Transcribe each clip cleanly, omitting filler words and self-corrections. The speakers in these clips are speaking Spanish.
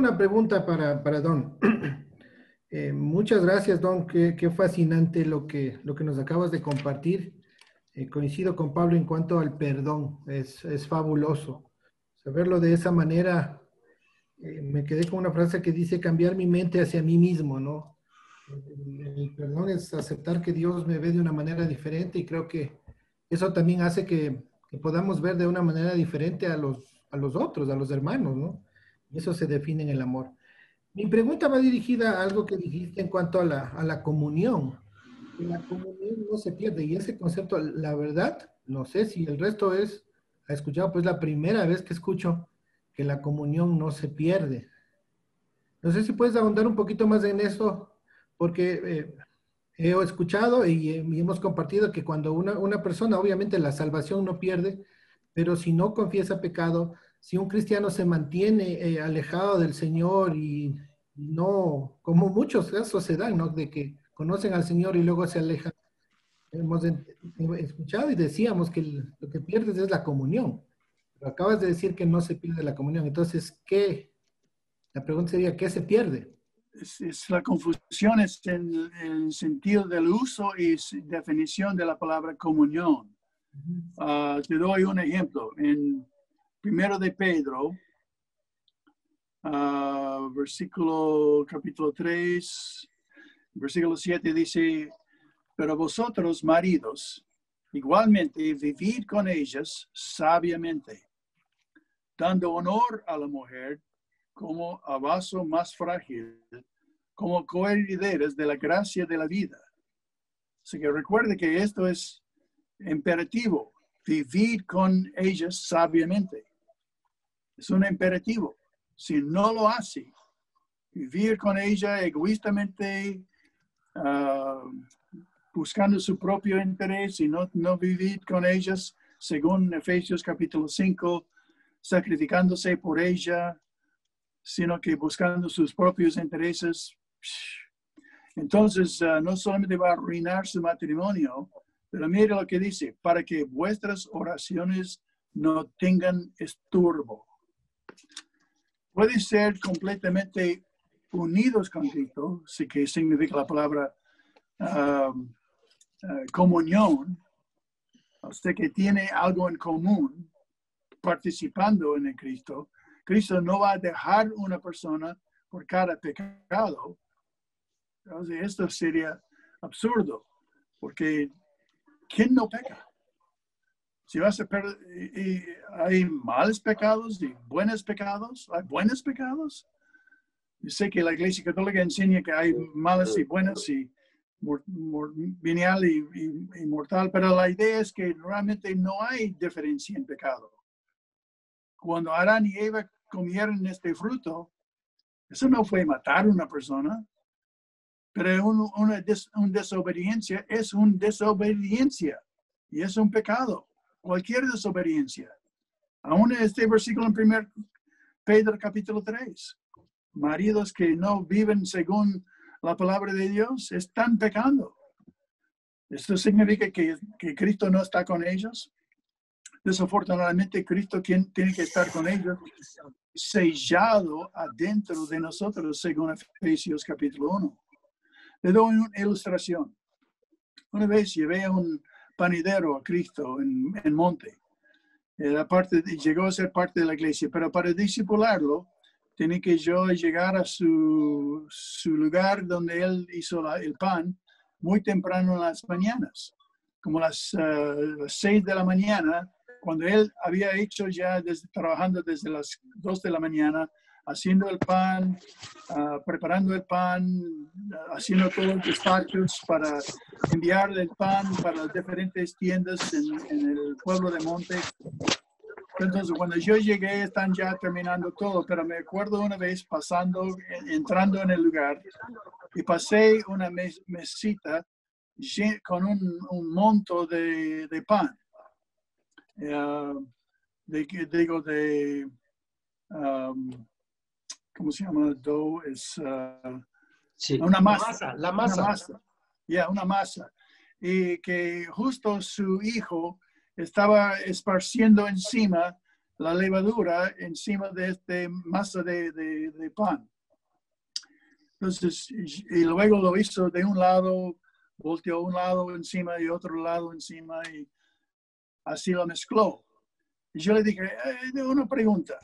una pregunta para Don. Muchas gracias, Don. Qué fascinante lo que nos acabas de compartir. Coincido con Pablo en cuanto al perdón. Es fabuloso. Saberlo de esa manera, me quedé con una frase que dice cambiar mi mente hacia mí mismo, ¿no? El perdón es aceptar que Dios me ve de una manera diferente y creo que eso también hace que podamos ver de una manera diferente a los otros, a los hermanos, ¿no? Y eso se define en el amor. Mi pregunta va dirigida a algo que dijiste en cuanto a la comunión. Que la comunión no se pierde y ese concepto, la verdad, no sé si el resto ha escuchado, pues la primera vez que escucho que la comunión no se pierde. No sé si puedes ahondar un poquito más en eso, porque he escuchado y hemos compartido que cuando una persona, obviamente la salvación no pierde, pero si no confiesa pecado, si un cristiano se mantiene alejado del Señor y no, como muchos casos se dan, ¿no? De que conocen al Señor y luego se alejan. Hemos escuchado y decíamos que lo que pierdes es la comunión. Pero acabas de decir que no se pierde la comunión. Entonces, ¿qué? La pregunta sería, ¿qué se pierde? La confusión es en el sentido del uso y definición de la palabra comunión. Te doy un ejemplo. En 1 de Pedro, capítulo 3, versículo 7 dice, pero vosotros, maridos, igualmente vivid con ellas sabiamente, dando honor a la mujer como a vaso más frágil, como coherederas de la gracia de la vida. Así que recuerde que esto es imperativo, vivir con ellas sabiamente. Es un imperativo. Si no lo hace, vivir con ella egoístamente, buscando su propio interés y no vivir con ellas, según Efesios capítulo 5, sacrificándose por ella, sino que buscando sus propios intereses. Entonces, no solamente va a arruinar su matrimonio, pero mire lo que dice, para que vuestras oraciones no tengan estorbo. Pueden ser completamente unidos con Cristo, sí que significa la palabra comunión, o sea que tiene algo en común participando en el Cristo. Cristo no va a dejar una persona por cada pecado. Entonces, esto sería absurdo, porque ¿quién no peca? Si vas a hay malos pecados y buenos pecados. ¿Hay buenos pecados? Yo sé que la Iglesia Católica enseña que hay malas y buenas y venial y mortal, pero la idea es que realmente no hay diferencia en pecado. Cuando Adán y Eva comieron este fruto, eso no fue matar a una persona, pero una desobediencia es una desobediencia y es un pecado. Cualquier desobediencia. Aún este versículo en 1 Pedro capítulo 3. Maridos que no viven según la palabra de Dios están pecando. ¿Esto significa que Cristo no está con ellos? Desafortunadamente, Cristo tiene que estar con ellos, sellado adentro de nosotros, según Efesios capítulo 1. Le doy una ilustración. Una vez llevé a un panadero a Cristo en Monte. Llegó a ser parte de la iglesia, pero para discipularlo, tenía que yo llegar a su lugar donde él hizo el pan muy temprano en las mañanas, como las 6 de la mañana, cuando él había hecho ya trabajando desde las 2 de la mañana, haciendo el pan, preparando el pan, haciendo todos los despachos para enviar el pan para las diferentes tiendas en el pueblo de Monte. Entonces, cuando yo llegué, están ya terminando todo, pero me acuerdo una vez entrando en el lugar, y pasé una mesita con un monto de pan. ¿Cómo se llama? Dough es sí, una masa. La masa. Una masa. Una masa. Y que justo su hijo estaba esparciendo encima la levadura encima de este masa de pan. Entonces, y luego lo hizo de un lado, volteó un lado encima y otro lado encima y así lo mezcló. Y yo le dije, una pregunta,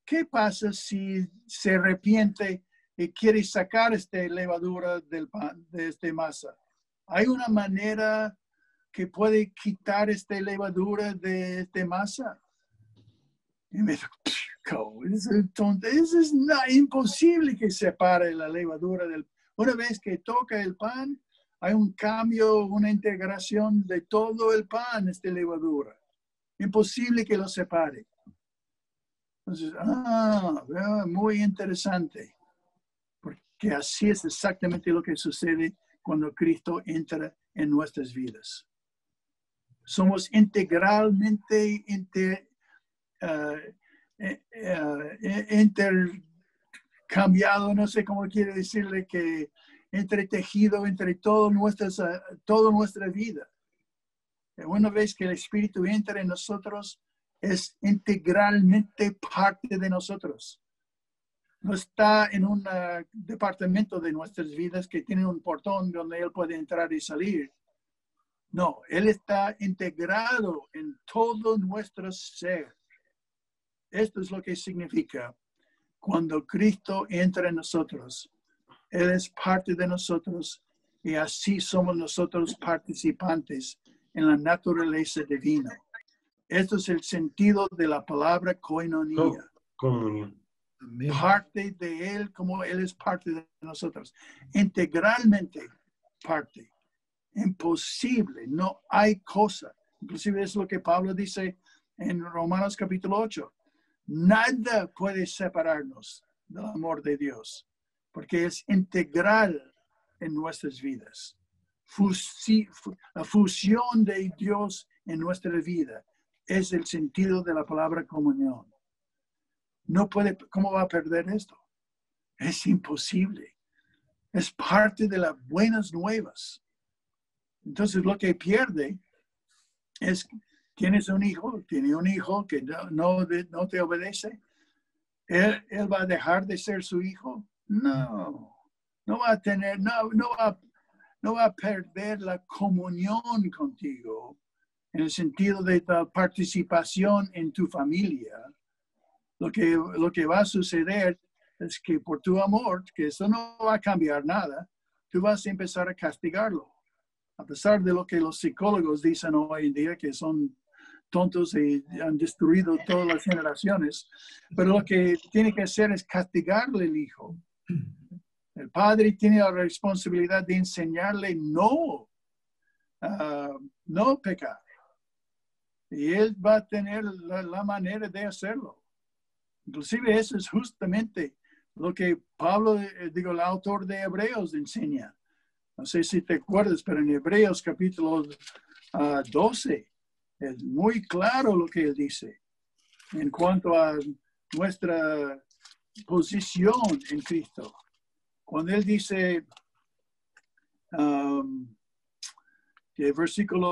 ¿qué pasa si se arrepiente y quiere sacar esta levadura del pan, de esta masa? ¿Hay una manera que puede quitar esta levadura de esta masa? Y me dijo, es imposible que separe la levadura del... Una vez que toca el pan, hay un cambio, una integración de todo el pan, esta levadura. Imposible que lo separe. Entonces, muy interesante. Porque así es exactamente lo que sucede cuando Cristo entra en nuestras vidas. Somos integralmente intercambiado, no sé cómo quiere decirle, que entretejido entre toda nuestra vida. Una vez que el Espíritu entra en nosotros, es integralmente parte de nosotros. No está en un departamento de nuestras vidas que tiene un portón donde Él puede entrar y salir. No, Él está integrado en todo nuestro ser. Esto es lo que significa cuando Cristo entra en nosotros. Él es parte de nosotros y así somos nosotros participantes en la naturaleza divina. Esto es el sentido de la palabra koinonia. Comunión. Parte de Él como Él es parte de nosotros. Integralmente parte. Imposible. No hay cosa. Inclusive es lo que Pablo dice en Romanos capítulo 8. Nada puede separarnos del amor de Dios, porque es integral en nuestras vidas. La fusión de Dios en nuestra vida es el sentido de la palabra comunión. No puede, ¿cómo va a perder esto? Es imposible. Es parte de las buenas nuevas. Entonces lo que pierde es, tiene un hijo que no te obedece. ¿Él va a dejar de ser su hijo? No. No va a tener, no va a perder la comunión contigo en el sentido de la participación en tu familia. Lo que va a suceder es que por tu amor, que eso no va a cambiar nada, tú vas a empezar a castigarlo. A pesar de lo que los psicólogos dicen hoy en día, que son tontos y han destruido todas las generaciones, pero lo que tiene que hacer es castigarle al hijo. El padre tiene la responsabilidad de enseñarle no pecar. Y él va a tener la manera de hacerlo. Inclusive eso es justamente lo que Pablo, el autor de Hebreos enseña. No sé si te acuerdas, pero en Hebreos capítulo 12 es muy claro lo que él dice en cuanto a nuestra posición en Cristo. Cuando él dice, el versículo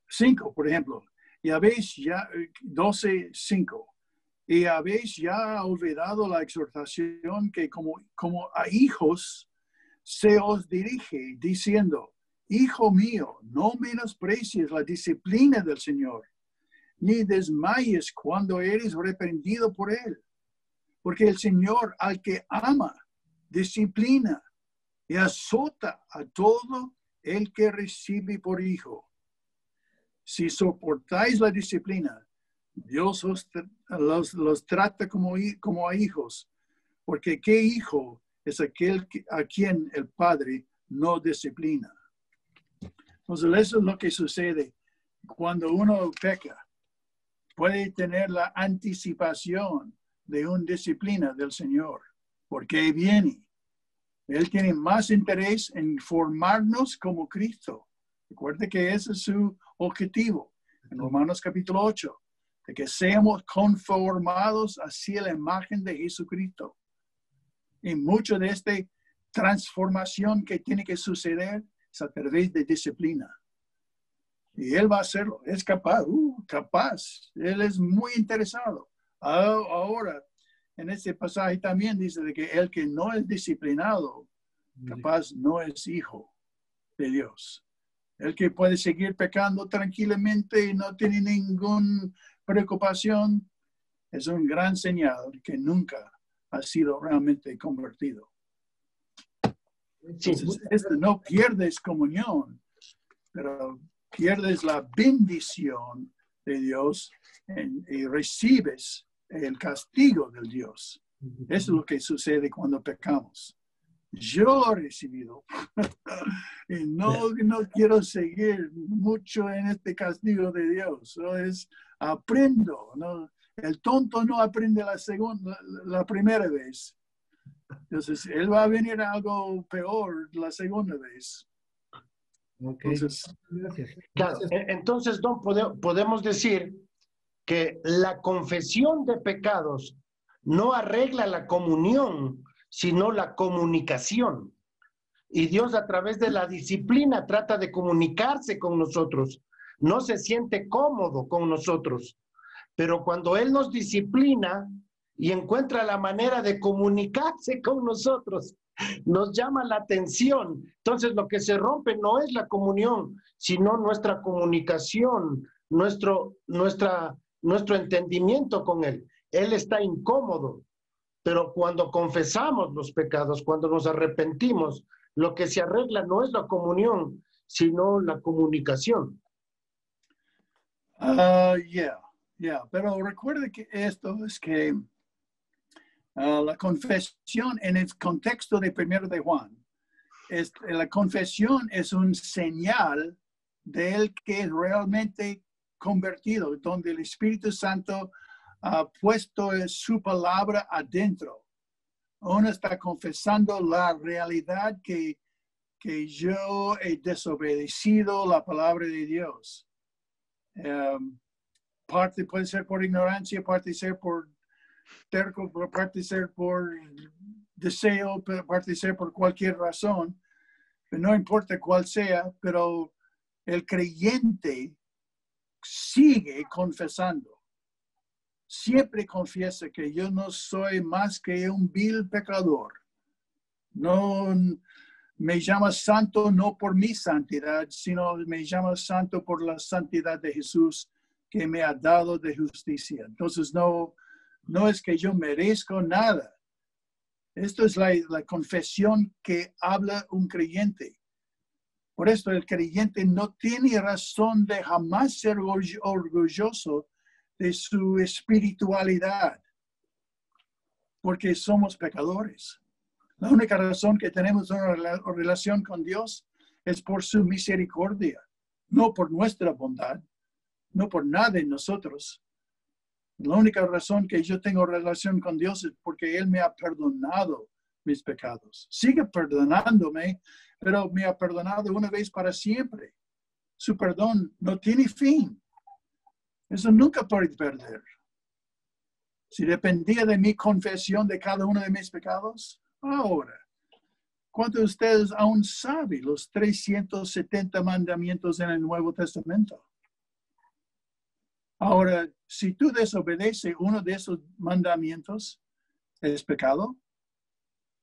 5, por ejemplo, y habéis ya, 12:5, y habéis ya olvidado la exhortación que como a hijos se os dirige, diciendo, Hijo mío, no menosprecies la disciplina del Señor, ni desmayes cuando eres reprendido por Él. Porque el Señor al que ama, disciplina y azota a todo el que recibe por hijo. Si soportáis la disciplina, Dios los trata como a hijos, porque ¿qué hijo es aquel a quien el Padre no disciplina? Entonces, eso es lo que sucede cuando uno peca. Puede tener la anticipación de una disciplina del Señor, porque viene. Él tiene más interés en formarnos como Cristo. Recuerde que ese es su objetivo en Romanos capítulo 8, de que seamos conformados hacia la imagen de Jesucristo. Y mucho de esta transformación que tiene que suceder es a través de disciplina. Y Él va a hacerlo. Es capaz, capaz. Él es muy interesado. Ahora, en este pasaje también dice de que el que no es disciplinado, capaz no es hijo de Dios. El que puede seguir pecando tranquilamente y no tiene ninguna preocupación, es un gran señal que nunca ha sido realmente convertido. Entonces, no pierdes comunión, pero pierdes la bendición de Dios y recibes el castigo del Dios. Eso es lo que sucede cuando pecamos. Yo lo he recibido y no quiero seguir mucho en este castigo de Dios. Aprendo, ¿no? El tonto no aprende la primera vez. Entonces, él va a venir a algo peor la segunda vez. Okay. Entonces, gracias. Claro, entonces, Don, podemos decir que la confesión de pecados no arregla la comunión, sino la comunicación. Y Dios a través de la disciplina trata de comunicarse con nosotros. No se siente cómodo con nosotros. Pero cuando Él nos disciplina y encuentra la manera de comunicarse con nosotros, nos llama la atención. Entonces lo que se rompe no es la comunión, sino nuestra comunicación, nuestro entendimiento con Él. Él está incómodo, pero cuando confesamos los pecados, cuando nos arrepentimos, lo que se arregla no es la comunión, sino la comunicación. Pero recuerde que esto es que la confesión en el contexto de 1 de Juan, la confesión es un señal del que es realmente convertido, donde el Espíritu Santo ha puesto su palabra adentro. Uno está confesando la realidad que yo he desobedecido la palabra de Dios. Parte puede ser por ignorancia, parte ser por terco, parte ser por deseo, parte ser por cualquier razón. No importa cuál sea, pero el creyente sigue confesando. Siempre confiesa que yo no soy más que un vil pecador. No me llama santo no por mi santidad, sino me llama santo por la santidad de Jesús que me ha dado de justicia. Entonces no es que yo merezco nada. Esto es la confesión que habla un creyente. Por esto el creyente no tiene razón de jamás ser orgulloso de su espiritualidad, porque somos pecadores. La única razón que tenemos una relación con Dios es por su misericordia, no por nuestra bondad, no por nada en nosotros. La única razón que yo tengo relación con Dios es porque Él me ha perdonado mis pecados. Sigue perdonándome, pero me ha perdonado una vez para siempre. Su perdón no tiene fin. Eso nunca puede perder. Si dependía de mi confesión de cada uno de mis pecados, ahora, ¿cuántos de ustedes aún saben los 370 mandamientos en el Nuevo Testamento? Ahora, si tú desobedeces uno de esos mandamientos, ¿es pecado?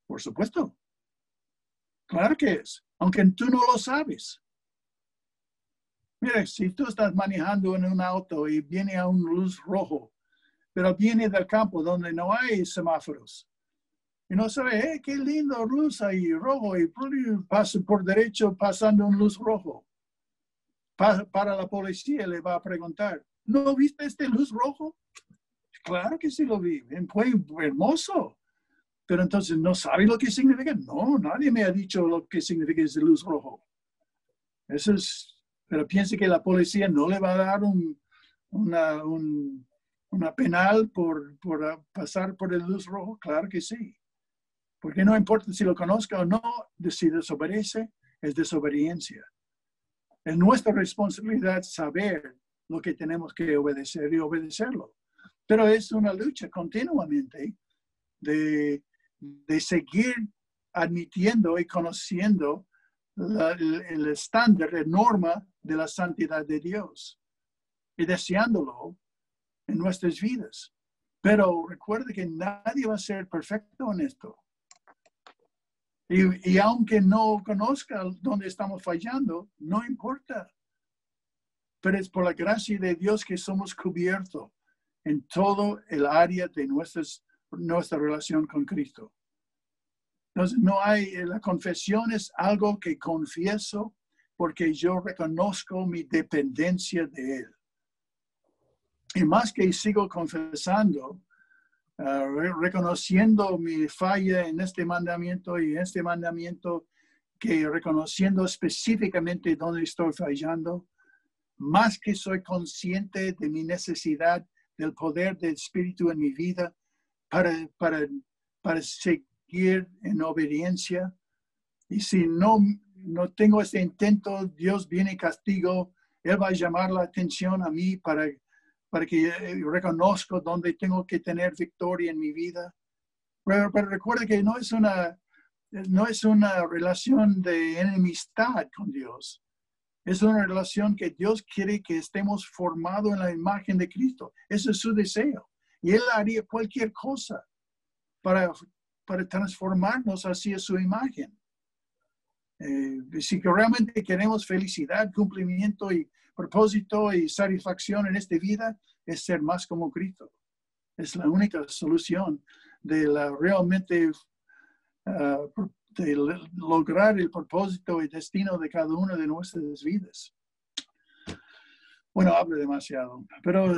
Por supuesto. Claro que es, aunque tú no lo sabes. Mira, si tú estás manejando en un auto y viene a una luz rojo, pero viene del campo donde no hay semáforos, y no sabe, qué lindo luz ahí, rojo, y pasa por derecho pasando un luz rojo. Para la policía le va a preguntar, ¿no viste este luz rojo? Claro que sí lo vi, fue hermoso. Pero entonces, ¿no sabe lo que significa? No, nadie me ha dicho lo que significa ese luz rojo. Eso es, pero piense que la policía no le va a dar una penal por pasar por el luz rojo. Claro que sí. Porque no importa si lo conozca o no, si desobedece, es desobediencia. Es nuestra responsabilidad saber lo que tenemos que obedecer y obedecerlo. Pero es una lucha continuamente de seguir admitiendo y conociendo el estándar, la norma de la santidad de Dios y deseándolo en nuestras vidas. Pero recuerde que nadie va a ser perfecto en esto. Y aunque no conozca dónde estamos fallando, no importa. Pero es por la gracia de Dios que somos cubiertos en todo el área de nuestra relación con Cristo. Entonces, la confesión es algo que confieso porque yo reconozco mi dependencia de Él. Y más que sigo confesando, reconociendo mi falla en este mandamiento y en este mandamiento, que reconociendo específicamente dónde estoy fallando, más que soy consciente de mi necesidad del poder del Espíritu en mi vida para seguir en obediencia. Y si no tengo ese intento, Dios viene y castigo. Él va a llamar la atención a mí para que reconozco dónde tengo que tener victoria en mi vida. Pero recuerde que no es una relación de enemistad con Dios. Es una relación que Dios quiere que estemos formados en la imagen de Cristo. Ese es su deseo. Y Él haría cualquier cosa para transformarnos hacia su imagen. Si realmente queremos felicidad, cumplimiento y propósito y satisfacción en esta vida, es ser más como Cristo. Es la única solución de lograr el propósito y destino de cada una de nuestras vidas. Bueno, hablo demasiado, pero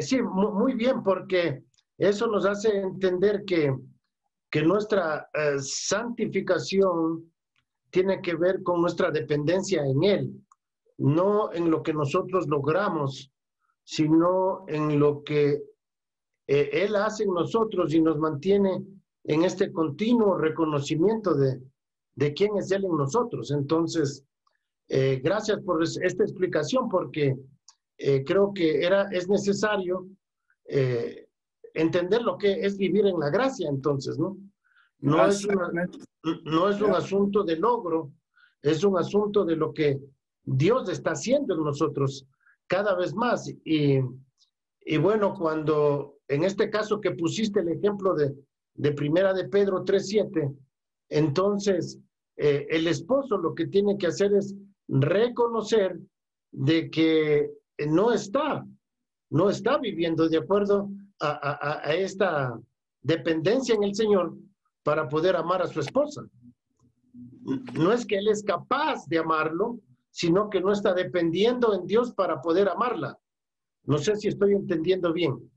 sí, muy bien, porque eso nos hace entender que nuestra santificación tiene que ver con nuestra dependencia en Él, no en lo que nosotros logramos, sino en lo que Él hace en nosotros y nos mantiene en este continuo reconocimiento de quién es Él en nosotros. Entonces, gracias por esta explicación, porque creo que es necesario entender lo que es vivir en la gracia, entonces, ¿no? No es un asunto de logro, es un asunto de lo que Dios está haciendo en nosotros cada vez más. Y bueno, cuando en este caso que pusiste el ejemplo de Primera de Pedro 3:7, entonces el esposo lo que tiene que hacer es reconocer de que no está viviendo de acuerdo a esta dependencia en el Señor para poder amar a su esposa. No es que él es capaz de amarlo, sino que no está dependiendo en Dios para poder amarla. No sé si estoy entendiendo bien.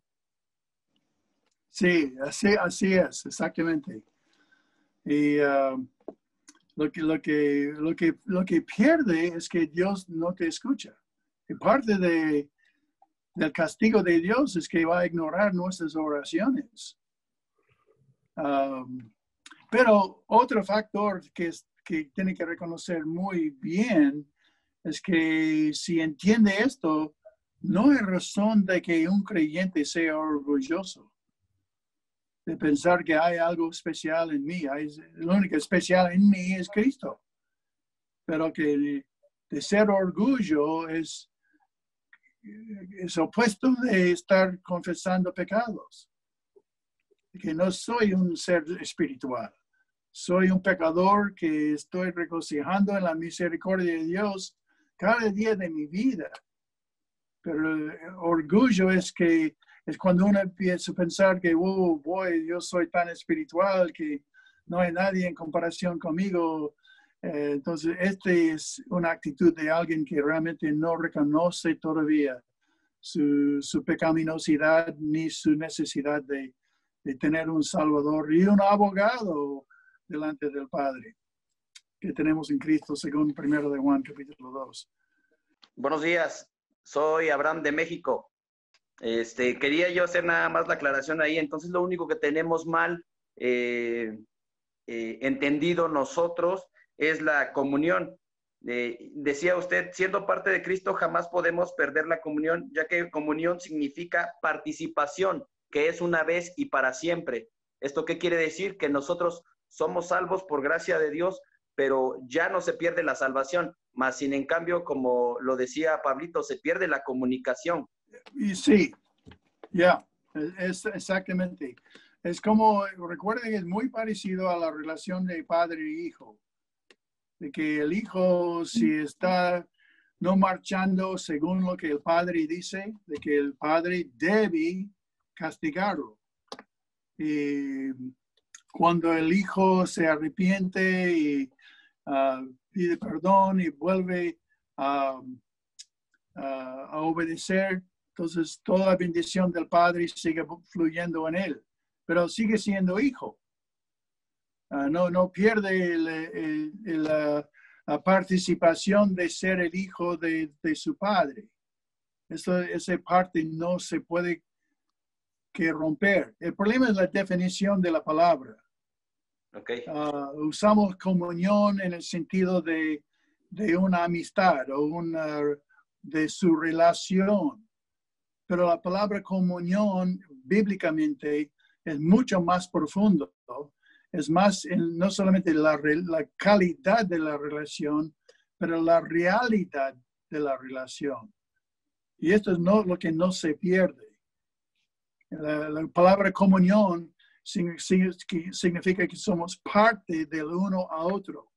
Sí, así es, exactamente. Y lo que pierde es que Dios no te escucha. Y parte del castigo de Dios es que va a ignorar nuestras oraciones. Pero otro factor que tiene que reconocer muy bien es que si entiende esto, no hay razón de que un creyente sea orgulloso, de pensar que hay algo especial en mí. Lo único especial en mí es Cristo. Pero que de ser orgullo es opuesto de estar confesando pecados. Que no soy un ser espiritual. Soy un pecador que estoy regocijando en la misericordia de Dios cada día de mi vida. Pero el orgullo es cuando uno empieza a pensar que, yo soy tan espiritual que no hay nadie en comparación conmigo. Entonces, esta es una actitud de alguien que realmente no reconoce todavía su pecaminosidad ni su necesidad de tener un Salvador y un abogado delante del Padre que tenemos en Cristo, según 1 de Juan, capítulo 2. Buenos días, soy Abraham de México. Quería yo hacer nada más la aclaración ahí. Entonces, lo único que tenemos mal entendido nosotros es la comunión. Decía usted, siendo parte de Cristo, jamás podemos perder la comunión, ya que comunión significa participación, que es una vez y para siempre. ¿Esto qué quiere decir? Que nosotros somos salvos por gracia de Dios, pero ya no se pierde la salvación, más sin en cambio, como lo decía Pablito, se pierde la comunicación. Y sí, ya, es exactamente. Es como, recuerden, es muy parecido a la relación de padre y hijo. De que el hijo, si está no marchando según lo que el padre dice, de que el padre debe castigarlo. Y cuando el hijo se arrepiente y pide perdón y vuelve a obedecer, entonces toda la bendición del padre sigue fluyendo en él, pero sigue siendo hijo. No pierde la participación de ser el hijo de su padre. Esa parte no se puede que romper. El problema es la definición de la palabra. Okay. Usamos comunión en el sentido de una amistad o de su relación. Pero la palabra comunión bíblicamente es mucho más profundo. Es más, no solamente la calidad de la relación, pero la realidad de la relación. Y esto es lo que no se pierde. La palabra comunión significa que somos parte del uno a otro.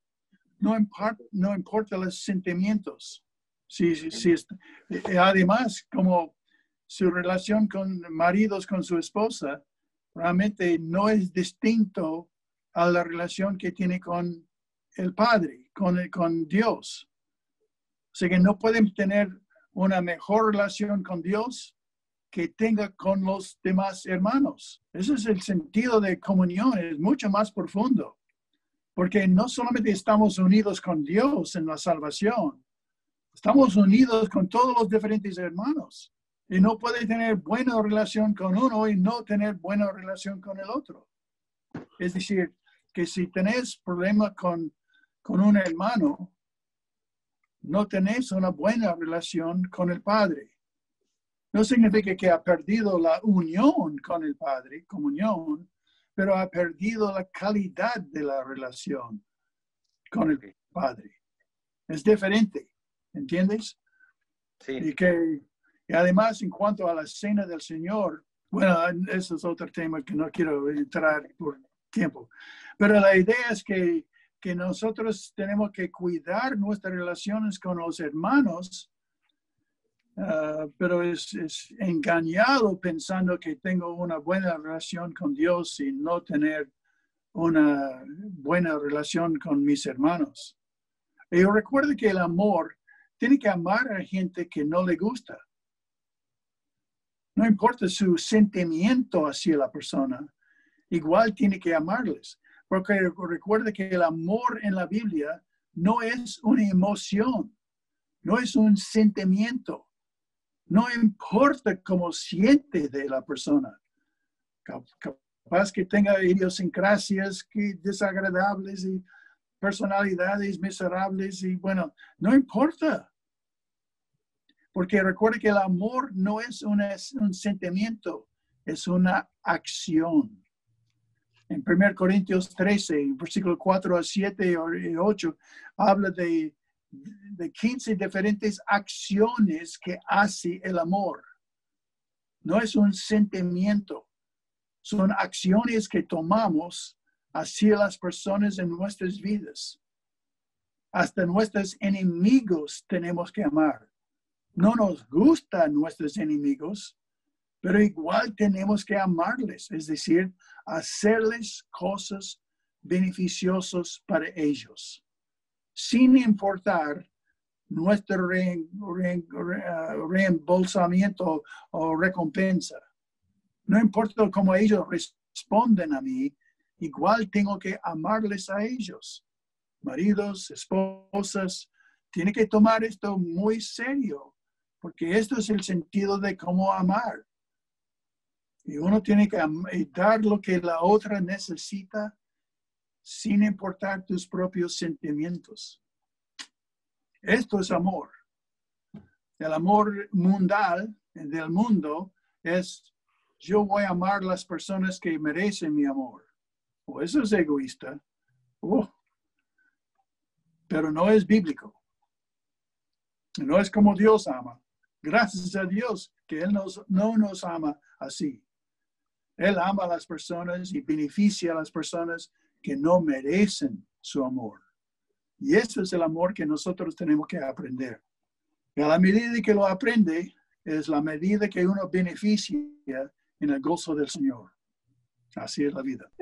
No importa los sentimientos. Además, como su relación con maridos con su esposa, realmente no es distinto a la relación que tiene con el Padre, con Dios. O sea que no pueden tener una mejor relación con Dios que tenga con los demás hermanos. Ese es el sentido de comunión, es mucho más profundo. Porque no solamente estamos unidos con Dios en la salvación, estamos unidos con todos los diferentes hermanos. Y no puede tener buena relación con uno y no tener buena relación con el otro. Es decir, que si tenés problema con un hermano, no tenés una buena relación con el Padre. No significa que ha perdido la unión con el Padre, comunión, pero ha perdido la calidad de la relación con el Padre. Es diferente, ¿entiendes? Sí. Y además, en cuanto a la cena del Señor, bueno, ese es otro tema que no quiero entrar por tiempo. Pero la idea es que nosotros tenemos que cuidar nuestras relaciones con los hermanos, pero es engañado pensando que tengo una buena relación con Dios y no tener una buena relación con mis hermanos. Y recuerde que el amor tiene que amar a gente que no le gusta. No importa su sentimiento hacia la persona, igual tiene que amarles. Porque recuerde que el amor en la Biblia no es una emoción, no es un sentimiento. No importa cómo siente de la persona. Capaz que tenga idiosincrasias desagradables y personalidades miserables y bueno, no importa. Porque recuerde que el amor no es un sentimiento, es una acción. En 1 Corintios 13, versículo 4 a 7 y 8, habla de 15 diferentes acciones que hace el amor. No es un sentimiento, son acciones que tomamos hacia las personas en nuestras vidas. Hasta nuestros enemigos tenemos que amar. No nos gustan nuestros enemigos, pero igual tenemos que amarles, es decir, hacerles cosas beneficiosas para ellos, sin importar nuestro reembolsamiento o recompensa. No importa cómo ellos responden a mí, igual tengo que amarles a ellos. Maridos, esposas, tienen que tomar esto muy serio, porque esto es el sentido de cómo amar. Y uno tiene que dar lo que la otra necesita sin importar tus propios sentimientos. Esto es amor. El amor mundial del mundo es yo voy a amar las personas que merecen mi amor. O eso es egoísta. Pero no es bíblico. No es como Dios ama. Gracias a Dios que Él no nos ama así. Él ama a las personas y beneficia a las personas que no merecen su amor. Y ese es el amor que nosotros tenemos que aprender. Y a la medida que lo aprende, es la medida que uno beneficia en el gozo del Señor. Así es la vida.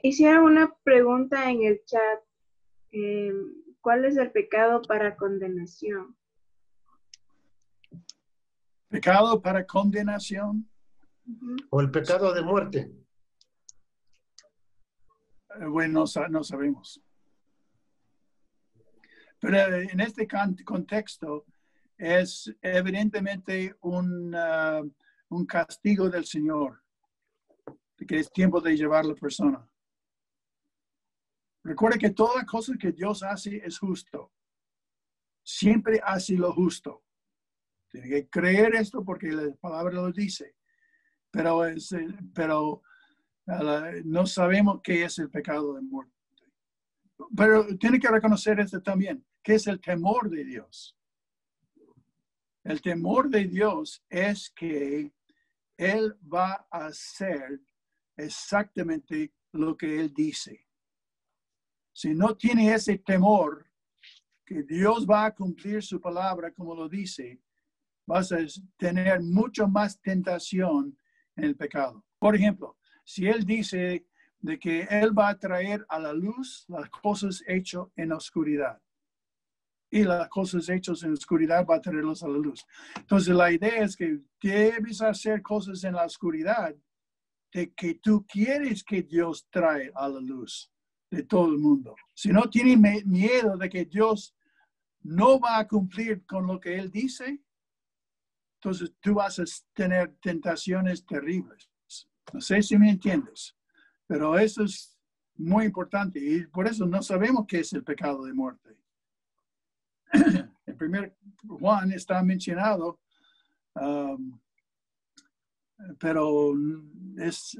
Hicieron una pregunta en el chat. ¿Cuál es el pecado para condenación? ¿Pecado para condenación? O el pecado de muerte. Bueno, no sabemos. Pero en este contexto es evidentemente un castigo del Señor, que es tiempo de llevar a la persona. Recuerda que toda cosa que Dios hace es justo. Siempre hace lo justo. Tiene que creer esto porque la palabra lo dice. Pero no sabemos qué es el pecado de muerte. Pero tiene que reconocer esto también, que es el temor de Dios. El temor de Dios es que Él va a hacer exactamente lo que Él dice. Si no tiene ese temor, que Dios va a cumplir su palabra como lo dice, vas a tener mucho más tentación en el pecado. Por ejemplo, si Él dice de que Él va a traer a la luz las cosas hechas en la oscuridad, y las cosas hechas en la oscuridad va a traerlos a la luz. Entonces la idea es que debes hacer cosas en la oscuridad de que tú quieres que Dios trae a la luz de todo el mundo. Si no tienes miedo de que Dios no va a cumplir con lo que Él dice, entonces tú vas a tener tentaciones terribles. No sé si me entiendes, pero eso es muy importante y por eso no sabemos qué es el pecado de muerte. En 1 Juan está mencionado, pero es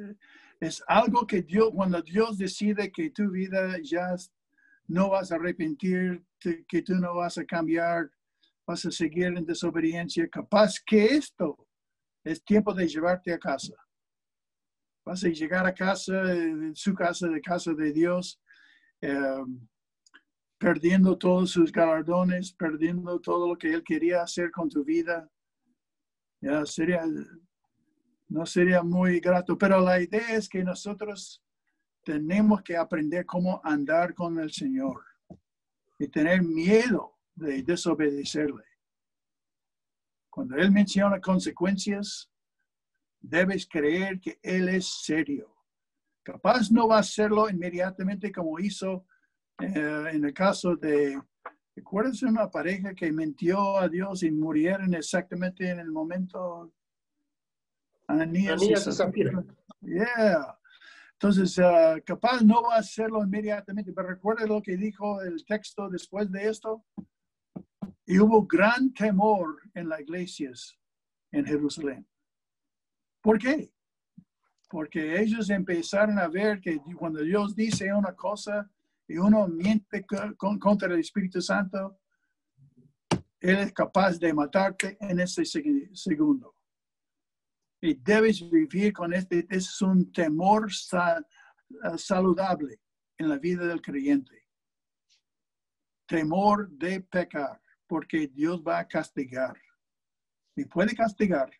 algo que Dios, cuando Dios decide que tu vida ya no vas a arrepentir, que tú no vas a cambiar, vas a seguir en desobediencia, capaz que esto es tiempo de llevarte a casa. Vas a llegar a casa, su casa, de casa de Dios, perdiendo todos sus galardones, perdiendo todo lo que Él quería hacer con tu vida. Ya no sería muy grato, pero la idea es que nosotros tenemos que aprender cómo andar con el Señor y tener miedo de desobedecerle. Cuando Él menciona consecuencias, debes creer que Él es serio. Capaz no va a hacerlo inmediatamente como hizo en el caso de, ¿recuerdas una pareja que mintió a Dios y murieron exactamente en el momento? Ananías y Zafira. Yeah. Entonces, capaz no va a hacerlo inmediatamente, pero recuerda lo que dijo el texto después de esto. Y hubo gran temor en las iglesias en Jerusalén. ¿Por qué? Porque ellos empezaron a ver que cuando Dios dice una cosa y uno miente contra el Espíritu Santo, Él es capaz de matarte en ese segundo. Y debes vivir con este. Es un temor saludable en la vida del creyente. Temor de pecar, porque Dios va a castigar. Y puede castigar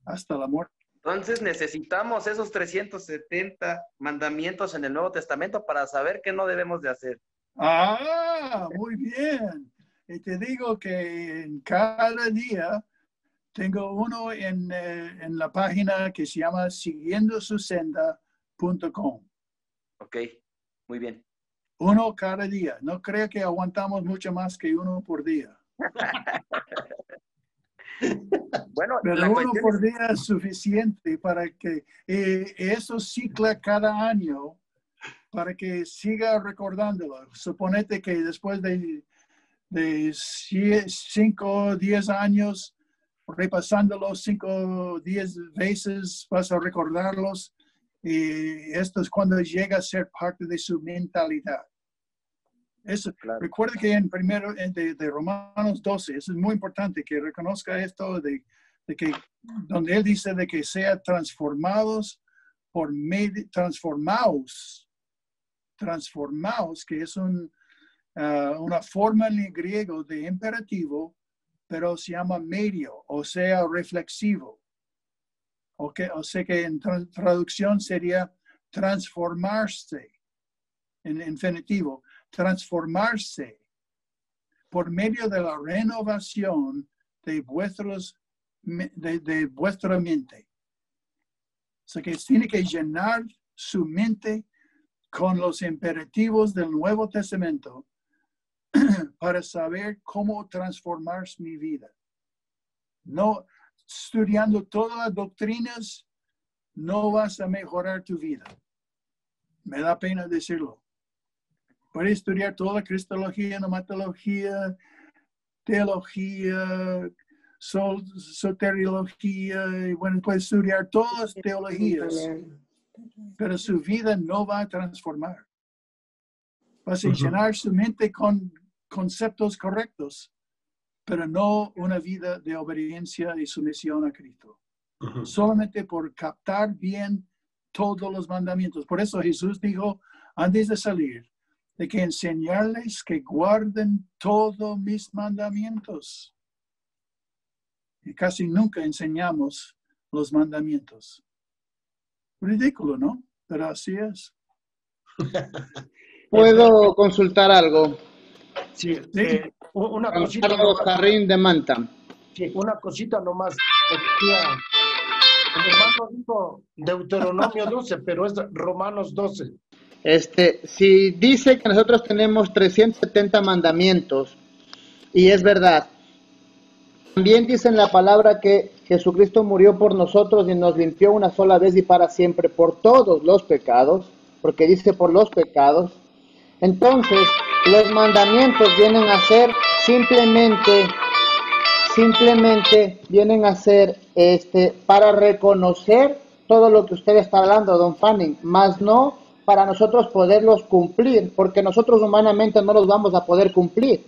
hasta la muerte. Entonces necesitamos esos 370 mandamientos en el Nuevo Testamento para saber qué no debemos de hacer. Ah, muy bien. Y te digo que en cada día tengo uno en la página que se llama siguiendosusenda.com. Ok, muy bien. Uno cada día. No creo que aguantamos mucho más que uno por día. Bueno, pero uno por día es suficiente para que eso cicla cada año para que siga recordándolo. Suponete que después de 5 o 10 años, repasándolos 5 o 10 veces, vas a recordarlos Y esto es cuando llega a ser parte de su mentalidad. Eso, Claro. recuerda que en primero de Romanos 12, eso es muy importante que reconozca esto de que donde él dice de que sea transformados por medio, transformaos, que es una forma en griego de imperativo, pero se llama medio, o sea, reflexivo. O sea que en traducción sería transformarse, en infinitivo, transformarse por medio de la renovación de vuestra mente. O sea que tiene que llenar su mente con los imperativos del Nuevo Testamento para saber cómo transformar mi vida. No estudiando todas las doctrinas, no vas a mejorar tu vida. Me da pena decirlo. Puedes estudiar toda la cristología, neumatología, teología, soteriología, y bueno, puedes estudiar todas las teologías, pero su vida no va a transformar. Vas a llenar su mente con conceptos correctos, pero no una vida de obediencia y sumisión a Cristo. Solamente por captar bien todos los mandamientos. Por eso Jesús dijo antes de salir, de que enseñarles que guarden todos mis mandamientos. Y casi nunca enseñamos los mandamientos. Ridículo, ¿no? Pero así es. ¿Puedo consultar algo? Sí, Sí. una Juan cosita Carlos nomás. Carrín de Manta. Sí, una cosita nomás. Decía, el hermano dijo Deuteronomio 12, pero es Romanos 12. Si dice que nosotros tenemos 370 mandamientos, y es verdad, también dice en la palabra que Jesucristo murió por nosotros y nos limpió una sola vez y para siempre por todos los pecados, porque dice por los pecados. Entonces, los mandamientos vienen a ser simplemente vienen a ser para reconocer todo lo que usted está hablando, don Fanning, más no para nosotros poderlos cumplir, porque nosotros humanamente no los vamos a poder cumplir,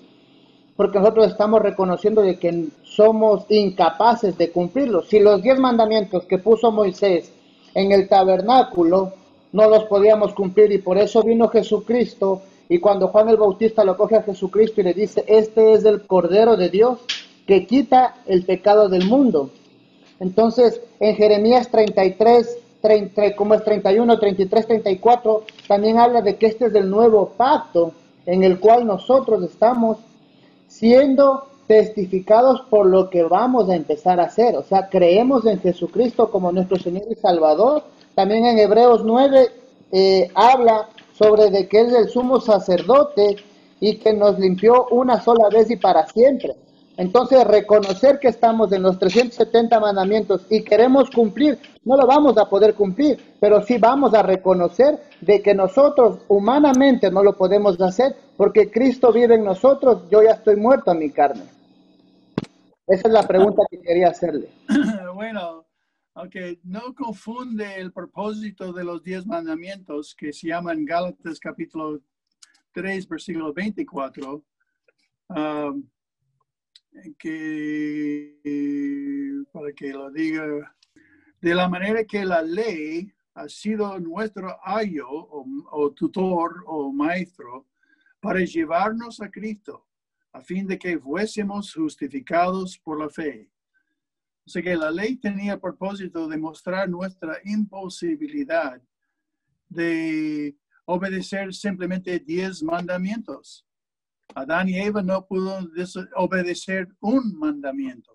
porque nosotros estamos reconociendo de que somos incapaces de cumplirlos. Si los 10 mandamientos que puso Moisés en el tabernáculo no los podíamos cumplir, y por eso vino Jesucristo, y cuando Juan el Bautista lo coge a Jesucristo y le dice, este es el Cordero de Dios que quita el pecado del mundo. Entonces, en Jeremías 33, como es 31, 33, 34, también habla de que este es el nuevo pacto en el cual nosotros estamos siendo testificados por lo que vamos a empezar a hacer. O sea, creemos en Jesucristo como nuestro Señor y Salvador. También en Hebreos 9 habla sobre de que es el sumo sacerdote y que nos limpió una sola vez y para siempre. Entonces, reconocer que estamos en los 370 mandamientos y queremos cumplir, no lo vamos a poder cumplir, pero sí vamos a reconocer de que nosotros humanamente no lo podemos hacer porque Cristo vive en nosotros, yo ya estoy muerto a mi carne. Esa es la pregunta que quería hacerle. Bueno, aunque no confunde el propósito de los 10 mandamientos que se llaman Gálatas capítulo 3, versículo 24, para que lo diga, de la manera que la ley ha sido nuestro ayo o tutor o maestro para llevarnos a Cristo, a fin de que fuésemos justificados por la fe. O sea que la ley tenía el propósito de mostrar nuestra imposibilidad de obedecer simplemente 10 mandamientos. Adán y Eva no pudieron obedecer un mandamiento.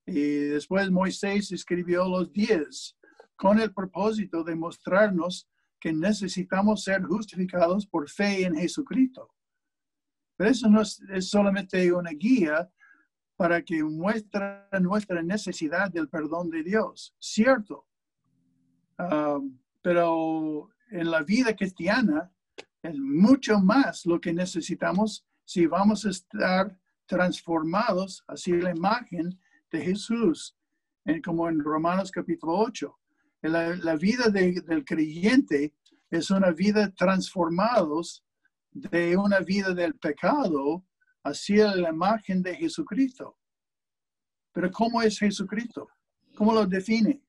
Y después Moisés escribió los 10 con el propósito de mostrarnos que necesitamos ser justificados por fe en Jesucristo. Pero eso no es solamente una guía para que muestre nuestra necesidad del perdón de Dios. Cierto. Pero en la vida cristiana es mucho más lo que necesitamos si vamos a estar transformados hacia la imagen de Jesús, como en Romanos capítulo 8. La vida del creyente es una vida transformados de una vida del pecado hacia la imagen de Jesucristo. Pero ¿cómo es Jesucristo? ¿Cómo lo define?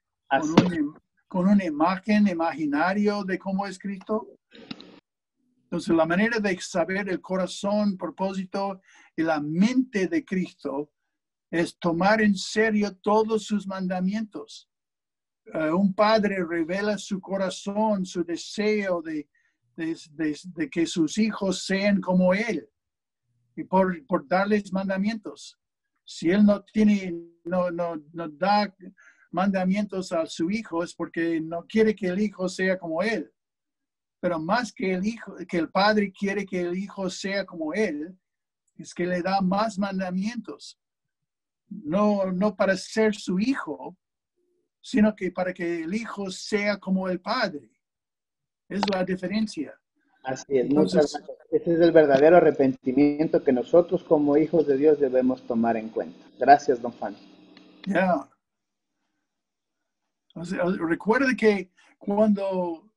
¿Con una imagen imaginario de cómo es Cristo? Entonces, la manera de saber el corazón, propósito y la mente de Cristo es tomar en serio todos sus mandamientos. Un padre revela su corazón, su deseo de que sus hijos sean como él y por darles mandamientos. Si él no da mandamientos a su hijo es porque no quiere que el hijo sea como él. Pero más que el padre quiere que el hijo sea como él, es que le da más mandamientos. No para ser su hijo, sino que para que el hijo sea como el padre. Es la diferencia. Así es. Entonces, ese es el verdadero arrepentimiento que nosotros como hijos de Dios debemos tomar en cuenta. Gracias, don Fanny. Ya. O sea, recuerde que cuando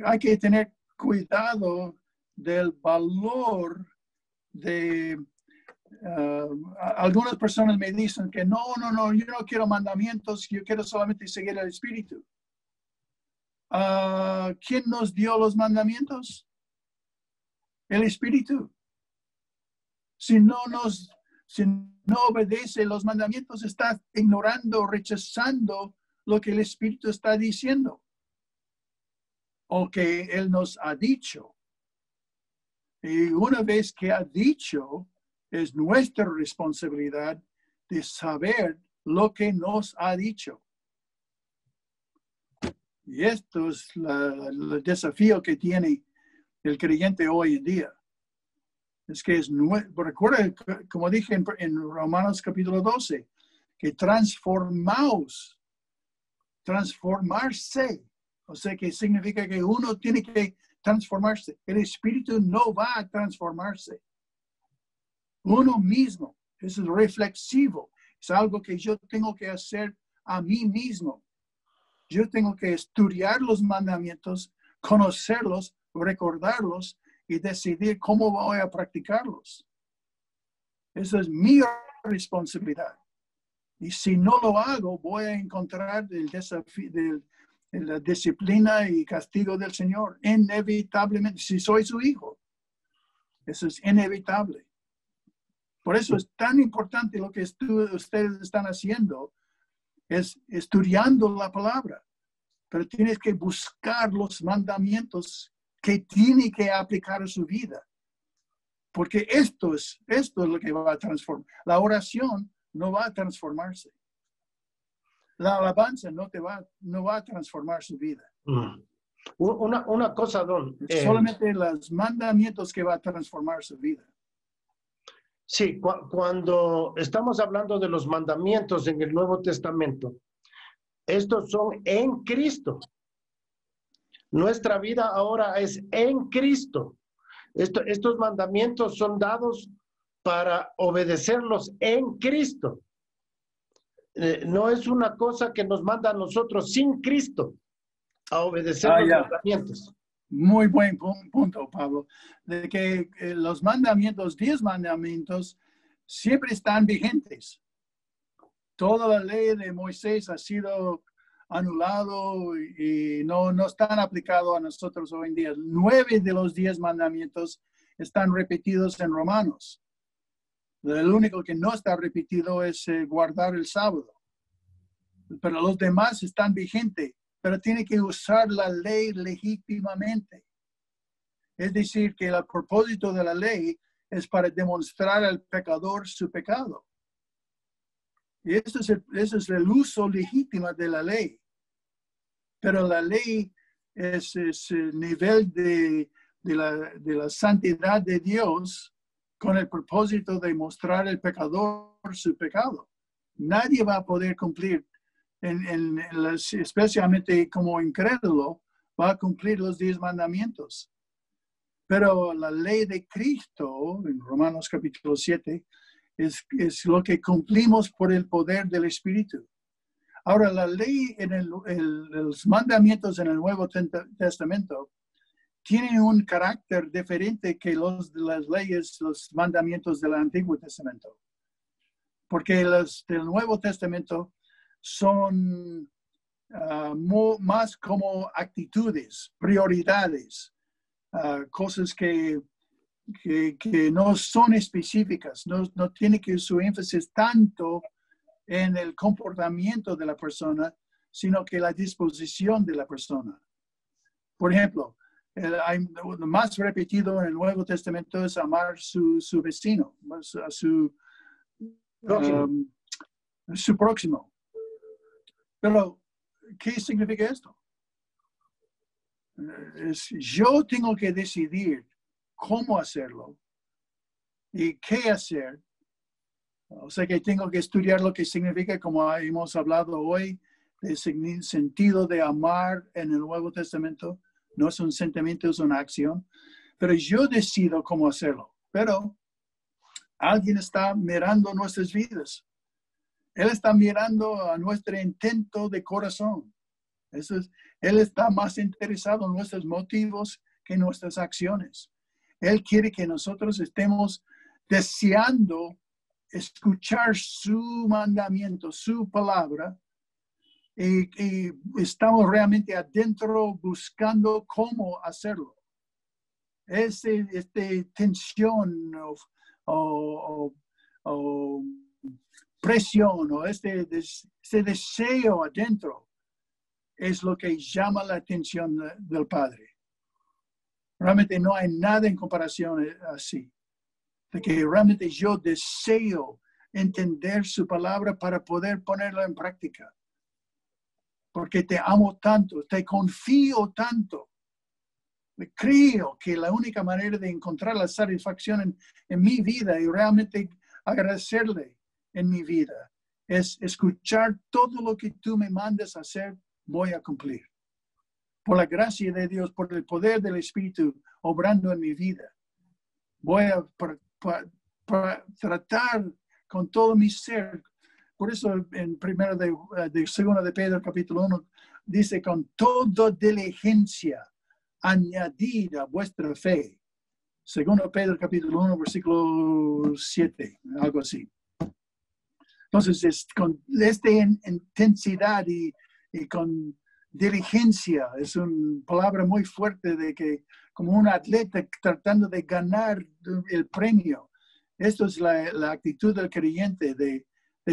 hay que tener cuidado del valor de algunas personas me dicen que no, yo no quiero mandamientos, yo quiero solamente seguir el Espíritu. ¿Quién nos dio los mandamientos? El Espíritu. Si no obedece los mandamientos, está ignorando, rechazando lo que el Espíritu está diciendo o que Él nos ha dicho. Y una vez que ha dicho, es nuestra responsabilidad de saber lo que nos ha dicho. Y esto es el desafío que tiene el creyente hoy en día. Es que recuerda, como dije en Romanos capítulo 12, que transformarse. O sea, que significa que uno tiene que transformarse. El Espíritu no va a transformarse. Uno mismo, es reflexivo, es algo que yo tengo que hacer a mí mismo. Yo tengo que estudiar los mandamientos, conocerlos, recordarlos y decidir cómo voy a practicarlos. Esa es mi responsabilidad. Y si no lo hago, voy a encontrar el desafío de la disciplina y castigo del Señor, inevitablemente, si soy su hijo. Eso es inevitable. Por eso es tan importante lo que ustedes están haciendo, es estudiando la palabra. Pero tienes que buscar los mandamientos que tiene que aplicar a su vida. Porque esto es lo que va a transformar. La oración no va a transformarse. La alabanza no va a transformar su vida. Una cosa, don. Solamente los mandamientos que va a transformar su vida. Sí, cuando estamos hablando de los mandamientos en el Nuevo Testamento, estos son en Cristo. Nuestra vida ahora es en Cristo. Estos mandamientos son dados para obedecerlos en Cristo. No es una cosa que nos manda a nosotros sin Cristo a obedecer los mandamientos. Muy buen punto, Pablo, de que los mandamientos, 10 mandamientos, siempre están vigentes. Toda la ley de Moisés ha sido anulado y no están aplicados a nosotros hoy en día. 9 de los 10 mandamientos están repetidos en Romanos. El único que no está repetido es guardar el sábado. Pero los demás están vigentes, pero tiene que usar la ley legítimamente. Es decir, que el propósito de la ley es para demostrar al pecador su pecado. Y eso es el uso legítimo de la ley. Pero la ley es el nivel de la santidad de Dios con el propósito de mostrar al pecador su pecado. Nadie va a poder cumplir, especialmente como incrédulo, va a cumplir los 10 mandamientos. Pero la ley de Cristo, en Romanos capítulo 7, es lo que cumplimos por el poder del Espíritu. Ahora, la ley en los mandamientos en el Nuevo Testamento tienen un carácter diferente que las leyes, los mandamientos del Antiguo Testamento. Porque los del Nuevo Testamento son más como actitudes, prioridades, cosas que no son específicas, no tiene que su énfasis tanto en el comportamiento de la persona, sino que la disposición de la persona. Por ejemplo, lo más repetido en el Nuevo Testamento es amar su vecino, a su próximo. Pero, ¿qué significa esto? Yo tengo que decidir cómo hacerlo y qué hacer. O sea que tengo que estudiar lo que significa, como hemos hablado hoy, el sentido de amar en el Nuevo Testamento. No es un sentimiento, es una acción. Pero yo decido cómo hacerlo. Pero alguien está mirando nuestras vidas. Él está mirando a nuestro intento de corazón. Él está más interesado en nuestros motivos que en nuestras acciones. Él quiere que nosotros estemos deseando escuchar su mandamiento, su palabra, y estamos realmente adentro buscando cómo hacerlo. Tensión o presión o este deseo adentro es lo que llama la atención del Padre. Realmente no hay nada en comparación así. De que realmente yo deseo entender su palabra para poder ponerla en práctica. Porque te amo tanto, te confío tanto. Creo que la única manera de encontrar la satisfacción en mi vida y realmente agradecerle en mi vida es escuchar todo lo que tú me mandas a hacer, voy a cumplir. Por la gracia de Dios, por el poder del Espíritu obrando en mi vida, voy a tratar con todo mi ser. Por eso en segunda de Pedro capítulo 1 dice con toda diligencia añadid a vuestra fe. Segundo Pedro capítulo 1 versículo 7, algo así. Entonces con esta intensidad y con diligencia, es una palabra muy fuerte de que como un atleta tratando de ganar el premio. Esto es la actitud del creyente de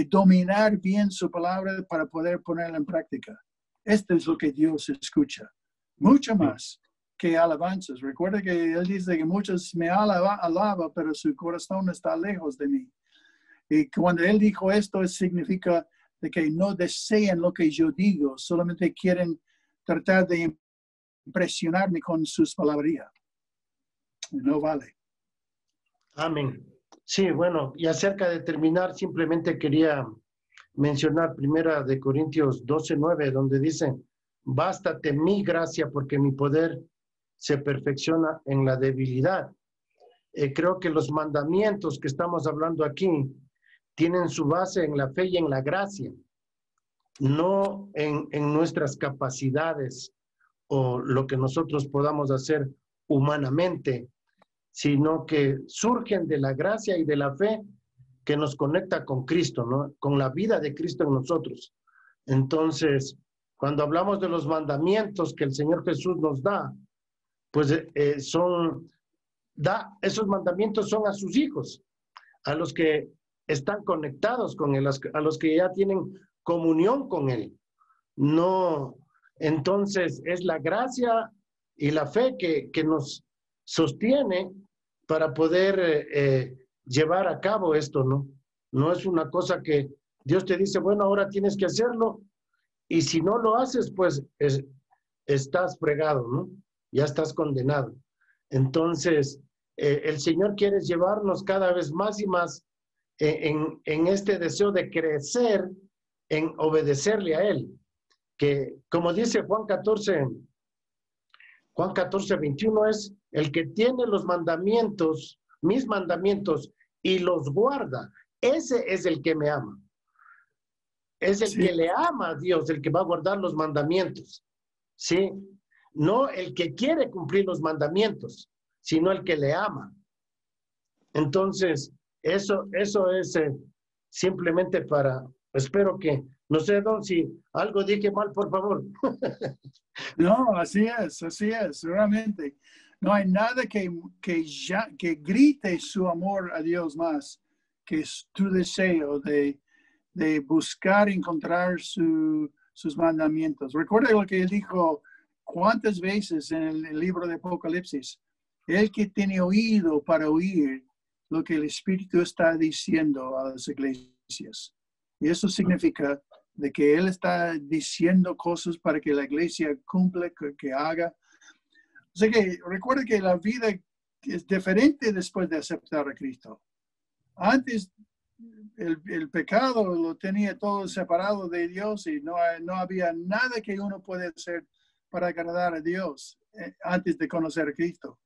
dominar bien su palabra para poder ponerla en práctica. Esto es lo que Dios escucha. Mucho más que alabanzas. Recuerda que Él dice que muchos me alaban, pero su corazón está lejos de mí. Y cuando Él dijo esto, significa de que no desean lo que yo digo, solamente quieren tratar de impresionarme con sus palabras. No vale. Amén. Sí, bueno, y acerca de terminar, simplemente quería mencionar 1 Corintios 12:9, donde dice, bástate mi gracia porque mi poder se perfecciona en la debilidad. Creo que los mandamientos que estamos hablando aquí tienen su base en la fe y en la gracia, no en nuestras capacidades o lo que nosotros podamos hacer humanamente, sino que surgen de la gracia y de la fe que nos conecta con Cristo, ¿no? Con la vida de Cristo en nosotros. Entonces, cuando hablamos de los mandamientos que el Señor Jesús nos da, pues esos mandamientos son a sus hijos, a los que están conectados con Él, a los que ya tienen comunión con Él. No, entonces es la gracia y la fe que nos sostiene para poder llevar a cabo esto, ¿no? No es una cosa que Dios te dice, bueno, ahora tienes que hacerlo, y si no lo haces, pues estás fregado, ¿no? Ya estás condenado. Entonces, el Señor quiere llevarnos cada vez más y más en este deseo de crecer, en obedecerle a Él. Que, como dice Juan 14:21, es el que tiene los mandamientos, mis mandamientos, y los guarda. Ese es el que me ama. es el Sí. que le ama a Dios, el que va a guardar los mandamientos, ¿sí? No el que quiere cumplir los mandamientos, sino el que le ama. Entonces, eso es simplemente para, espero que, no sé, Don, si algo dije mal, por favor. No, así es, realmente. No hay nada que grite su amor a Dios más que es tu deseo de buscar encontrar sus mandamientos. Recuerda lo que él dijo cuántas veces en el libro de Apocalipsis. El que tiene oído para oír lo que el Espíritu está diciendo a las iglesias. Y eso significa de que Él está diciendo cosas para que la iglesia cumpla, que haga. O sea que recuerda que la vida es diferente después de aceptar a Cristo. Antes el pecado lo tenía todo separado de Dios y no había nada que uno puede hacer para agradar a Dios antes de conocer a Cristo.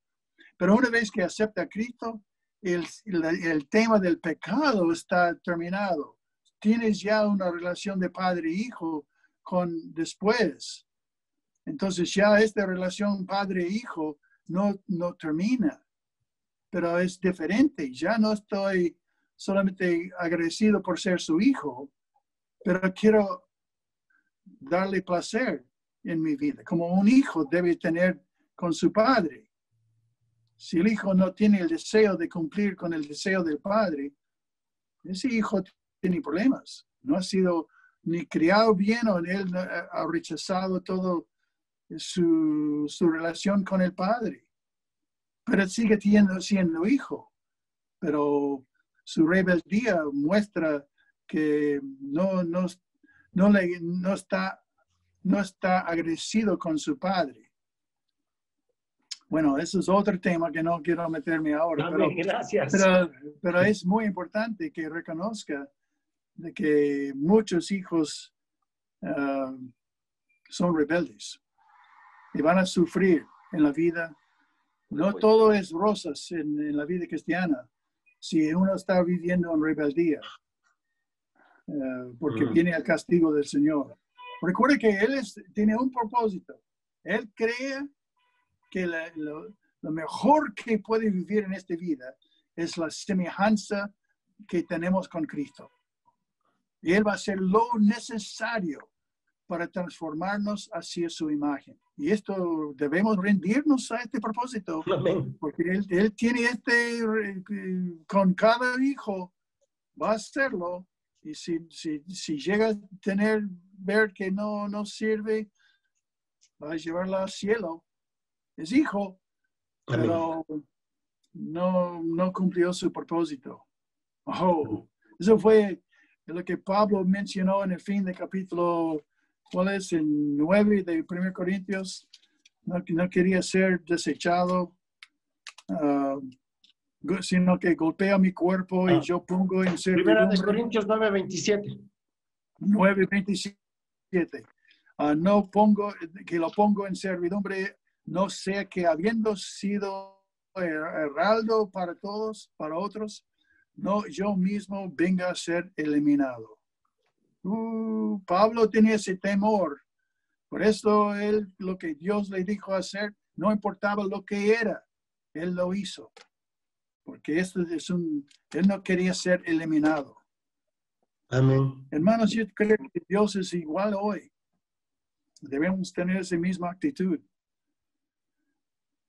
Pero una vez que acepta a Cristo, el tema del pecado está terminado. Tienes ya una relación de padre e hijo después. Entonces ya esta relación padre e hijo no termina, pero es diferente. Ya no estoy solamente agradecido por ser su hijo, pero quiero darle placer en mi vida, como un hijo debe tener con su padre. Si el hijo no tiene el deseo de cumplir con el deseo del padre, ese hijo tiene problemas. No ha sido ni criado bien o él ha rechazado todo su relación con el padre. Pero sigue siendo hijo. Pero su rebeldía muestra que no está agradecido con su padre. Bueno, eso es otro tema que no quiero meterme ahora. Amén, gracias. Pero es muy importante que reconozca de que muchos hijos son rebeldes y van a sufrir en la vida. No todo es rosas en la vida cristiana. Si uno está viviendo en rebeldía, porque viene el castigo del Señor. Recuerde que Él tiene un propósito. Él cree que lo mejor que puede vivir en esta vida es la semejanza que tenemos con Cristo. Y Él va a hacer lo necesario para transformarnos hacia su imagen. Y esto debemos rendirnos a este propósito. Amén. Porque Él tiene con cada hijo, va a hacerlo. Y si llega a ver que no sirve, va a llevarla al cielo. Es hijo, pero no cumplió su propósito. Oh, eso fue lo que Pablo mencionó en el fin del capítulo, ¿cuál es? En 9 de 1 Corintios. No quería ser desechado, sino que golpea mi cuerpo y yo pongo en servidumbre. Primera de Corintios 9:27. 9:27. No pongo, que lo pongo en servidumbre, no sea que habiendo sido heraldo para todos, para otros, no yo mismo venga a ser eliminado. Pablo tenía ese temor. Por eso lo que Dios le dijo hacer, no importaba lo que era, él lo hizo. Porque él no quería ser eliminado. Amén. Hermanos, yo creo que Dios es igual hoy. Debemos tener esa misma actitud.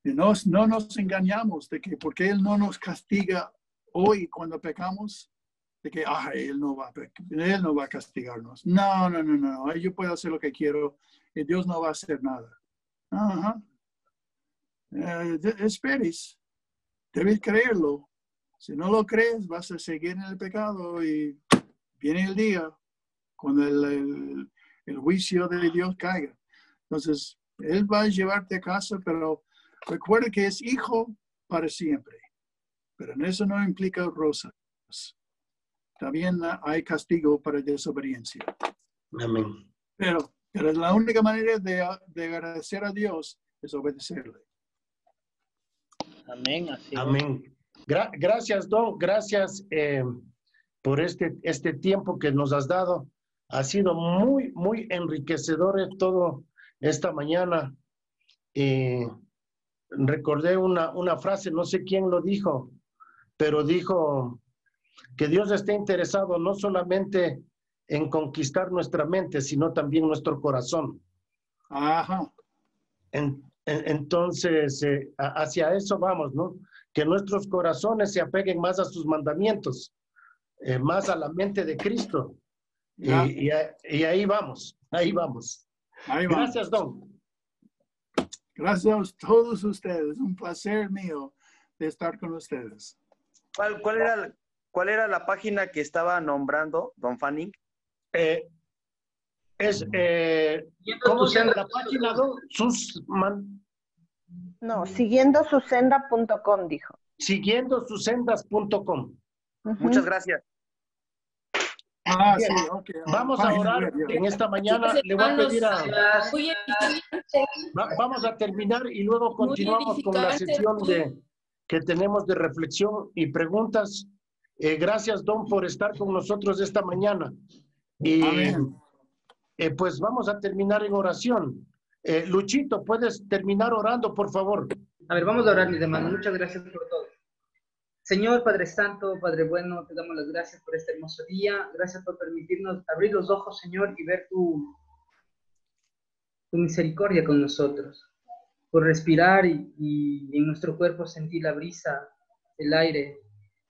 Y no nos engañamos de que porque Él no nos castiga hoy cuando pecamos, de que Él no va a castigarnos. No. Yo puedo hacer lo que quiero y Dios no va a hacer nada. Esperes. Debes creerlo. Si no lo crees, vas a seguir en el pecado y viene el día cuando el juicio de Dios caiga. Entonces, Él va a llevarte a casa, pero recuerda que es hijo para siempre. Pero en eso no implica rosas. También hay castigo para desobediencia. Amén. Pero la única manera de agradecer a Dios es obedecerle. Amén. Así es. Amén. Gracias, Don. Gracias por este tiempo que nos has dado. Ha sido muy, muy enriquecedor todo esta mañana. Recordé una frase, no sé quién lo dijo, pero dijo que Dios está interesado no solamente en conquistar nuestra mente, sino también nuestro corazón. Ajá. Entonces, hacia eso vamos, ¿no? Que nuestros corazones se apeguen más a sus mandamientos, más a la mente de Cristo. Ya. Y ahí vamos, ahí vamos. Ahí vamos. Gracias, Don. Gracias a todos ustedes. Un placer mío de estar con ustedes. ¿Cuál era la página que estaba nombrando, don Fanning? ¿Cómo se llama la página, Don? No, siguiendosusenda.com, dijo. Siguiendosusendas.com. Muchas gracias. Ah, Bien. sí, ok. Vamos a orar en esta mañana. Le voy a pedir vamos a terminar y luego continuamos con la sesión que tenemos de reflexión y preguntas. Gracias, Don, por estar con nosotros esta mañana. Y pues vamos a terminar en oración. Luchito, ¿puedes terminar orando, por favor? A ver, vamos a orar, mis hermanos. Muchas gracias por todo. Señor, Padre Santo, Padre bueno, te damos las gracias por este hermoso día. Gracias por permitirnos abrir los ojos, Señor, y ver tu misericordia con nosotros. Por respirar y en nuestro cuerpo sentir la brisa, el aire.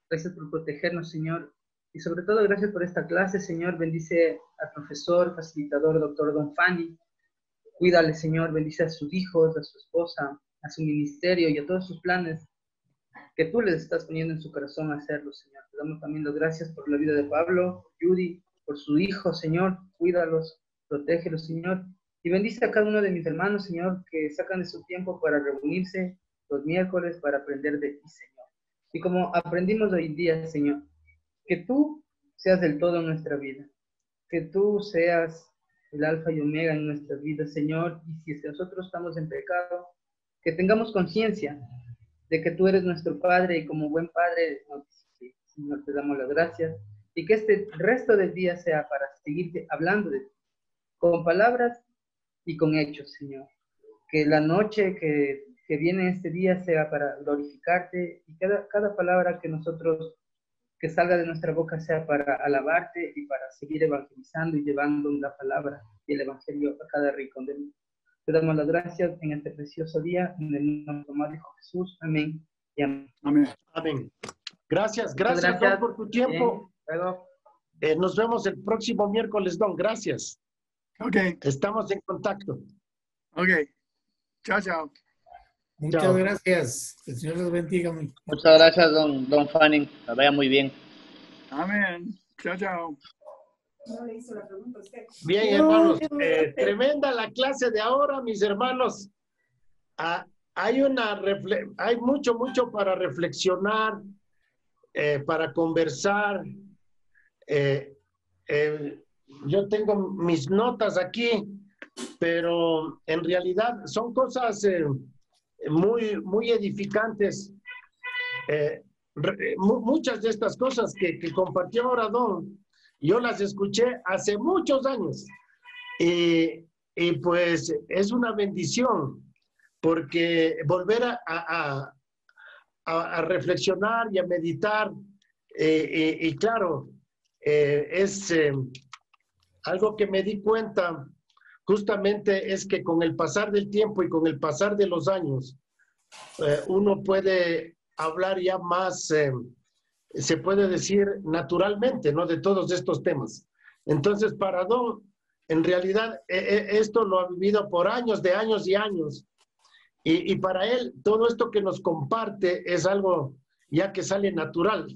Gracias por protegernos, Señor. Y sobre todo, gracias por esta clase, Señor. Bendice al profesor, facilitador, doctor Don Fanning. Cuídale, Señor. Bendice a sus hijos, a su esposa, a su ministerio y a todos sus planes que tú les estás poniendo en su corazón a hacerlo, Señor. Te damos también las gracias por la vida de Pablo, Judy, por su hijo, Señor. Cuídalos, protégelos, Señor. Y bendice a cada uno de mis hermanos, Señor, que sacan de su tiempo para reunirse los miércoles para aprender de ti, Señor. Y como aprendimos hoy día, Señor, que tú seas del todo en nuestra vida. Que tú seas el alfa y omega en nuestra vida, Señor. Y si es que nosotros estamos en pecado, que tengamos conciencia de que tú eres nuestro Padre y como buen Padre, Señor, te damos las gracias. Y que este resto del día sea para seguirte hablando de ti, con palabras y con hechos, Señor. Que la noche que viene este día sea para glorificarte y cada palabra que salga de nuestra boca sea para alabarte y para seguir evangelizando y llevando la palabra y el evangelio a cada rincón del mundo. Te damos las gracias en este precioso día, en el nombre de Jesús. Amén y amén. Amén. Amén. Gracias, Don, por tu tiempo. Nos vemos el próximo miércoles, Don. Gracias. Ok. Estamos en contacto. Ok. Chao, chao. Muchas gracias. El Señor los bendiga. Muchas gracias, don Fanning. La vaya muy bien. Amén. Chao, chao. No le hizo la pregunta a usted. Bien, hermanos. Tremenda la clase de ahora, mis hermanos. Hay mucho para reflexionar, para conversar. Yo tengo mis notas aquí, pero en realidad son cosas muy, muy edificantes. Muchas de estas cosas que compartió ahora Don, yo las escuché hace muchos años y pues es una bendición porque volver a reflexionar y a meditar y claro, es algo que me di cuenta justamente es que con el pasar del tiempo y con el pasar de los años uno puede hablar ya más se puede decir naturalmente, ¿no? De todos estos temas. Entonces, para Don, en realidad, esto lo ha vivido por años, de años y años. Y para él, todo esto que nos comparte es algo ya que sale natural.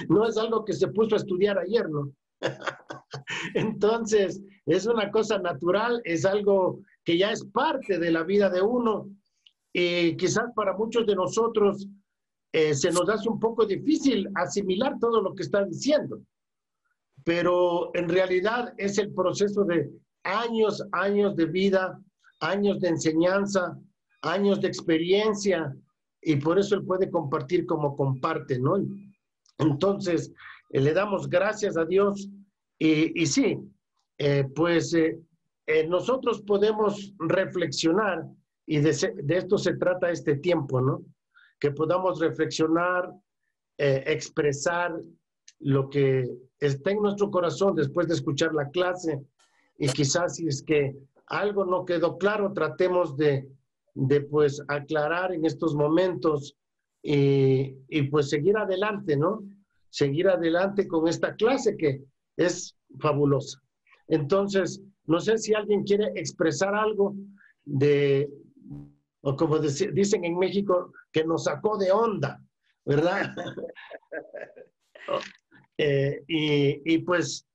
No es algo que se puso a estudiar ayer, ¿no? Entonces, es una cosa natural, es algo que ya es parte de la vida de uno. Y quizás para muchos de nosotros, se nos hace un poco difícil asimilar todo lo que está diciendo, pero en realidad es el proceso de años de vida, años de enseñanza, años de experiencia, y por eso él puede compartir como comparte, ¿no? Entonces, le damos gracias a Dios, y sí, nosotros podemos reflexionar, y de esto se trata este tiempo, ¿no? Que podamos reflexionar, expresar lo que está en nuestro corazón después de escuchar la clase, y quizás si es que algo no quedó claro, tratemos de pues aclarar en estos momentos y pues seguir adelante, ¿no? Seguir adelante con esta clase que es fabulosa. Entonces, no sé si alguien quiere expresar algo o como dicen en México, que nos sacó de onda, ¿verdad? Pues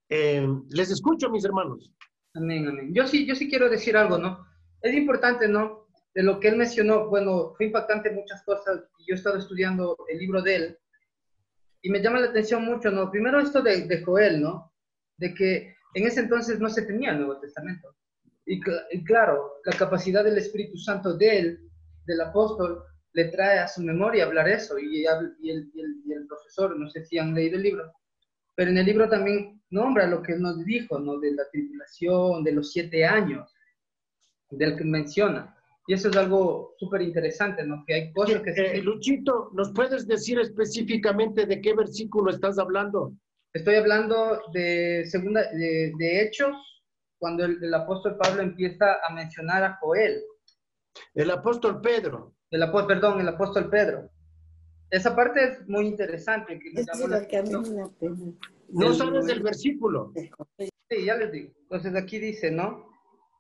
les escucho, mis hermanos. Amén, amén. Yo sí quiero decir algo, ¿no? Es importante, ¿no? De lo que él mencionó, bueno, fue impactante muchas cosas. Yo he estado estudiando el libro de él y me llama la atención mucho, ¿no? Primero esto de Joel, ¿no? De que en ese entonces no se tenía el Nuevo Testamento. Y claro, la capacidad del Espíritu Santo de él, del apóstol, le trae a su memoria hablar eso. Y el profesor, no sé si han leído el libro, pero en el libro también nombra lo que él nos dijo, ¿no? De la tribulación, de los 7 años, del que menciona. Y eso es algo súper interesante, ¿no? Que hay cosas que... Luchito, ¿nos puedes decir específicamente de qué versículo estás hablando? Estoy hablando de Hechos, cuando el apóstol Pablo empieza a mencionar a Joel. El apóstol Pedro. El apóstol Pedro. Esa parte es muy interesante. Que ¿No sabes del versículo? Sí, ya les digo. Entonces aquí dice, ¿no?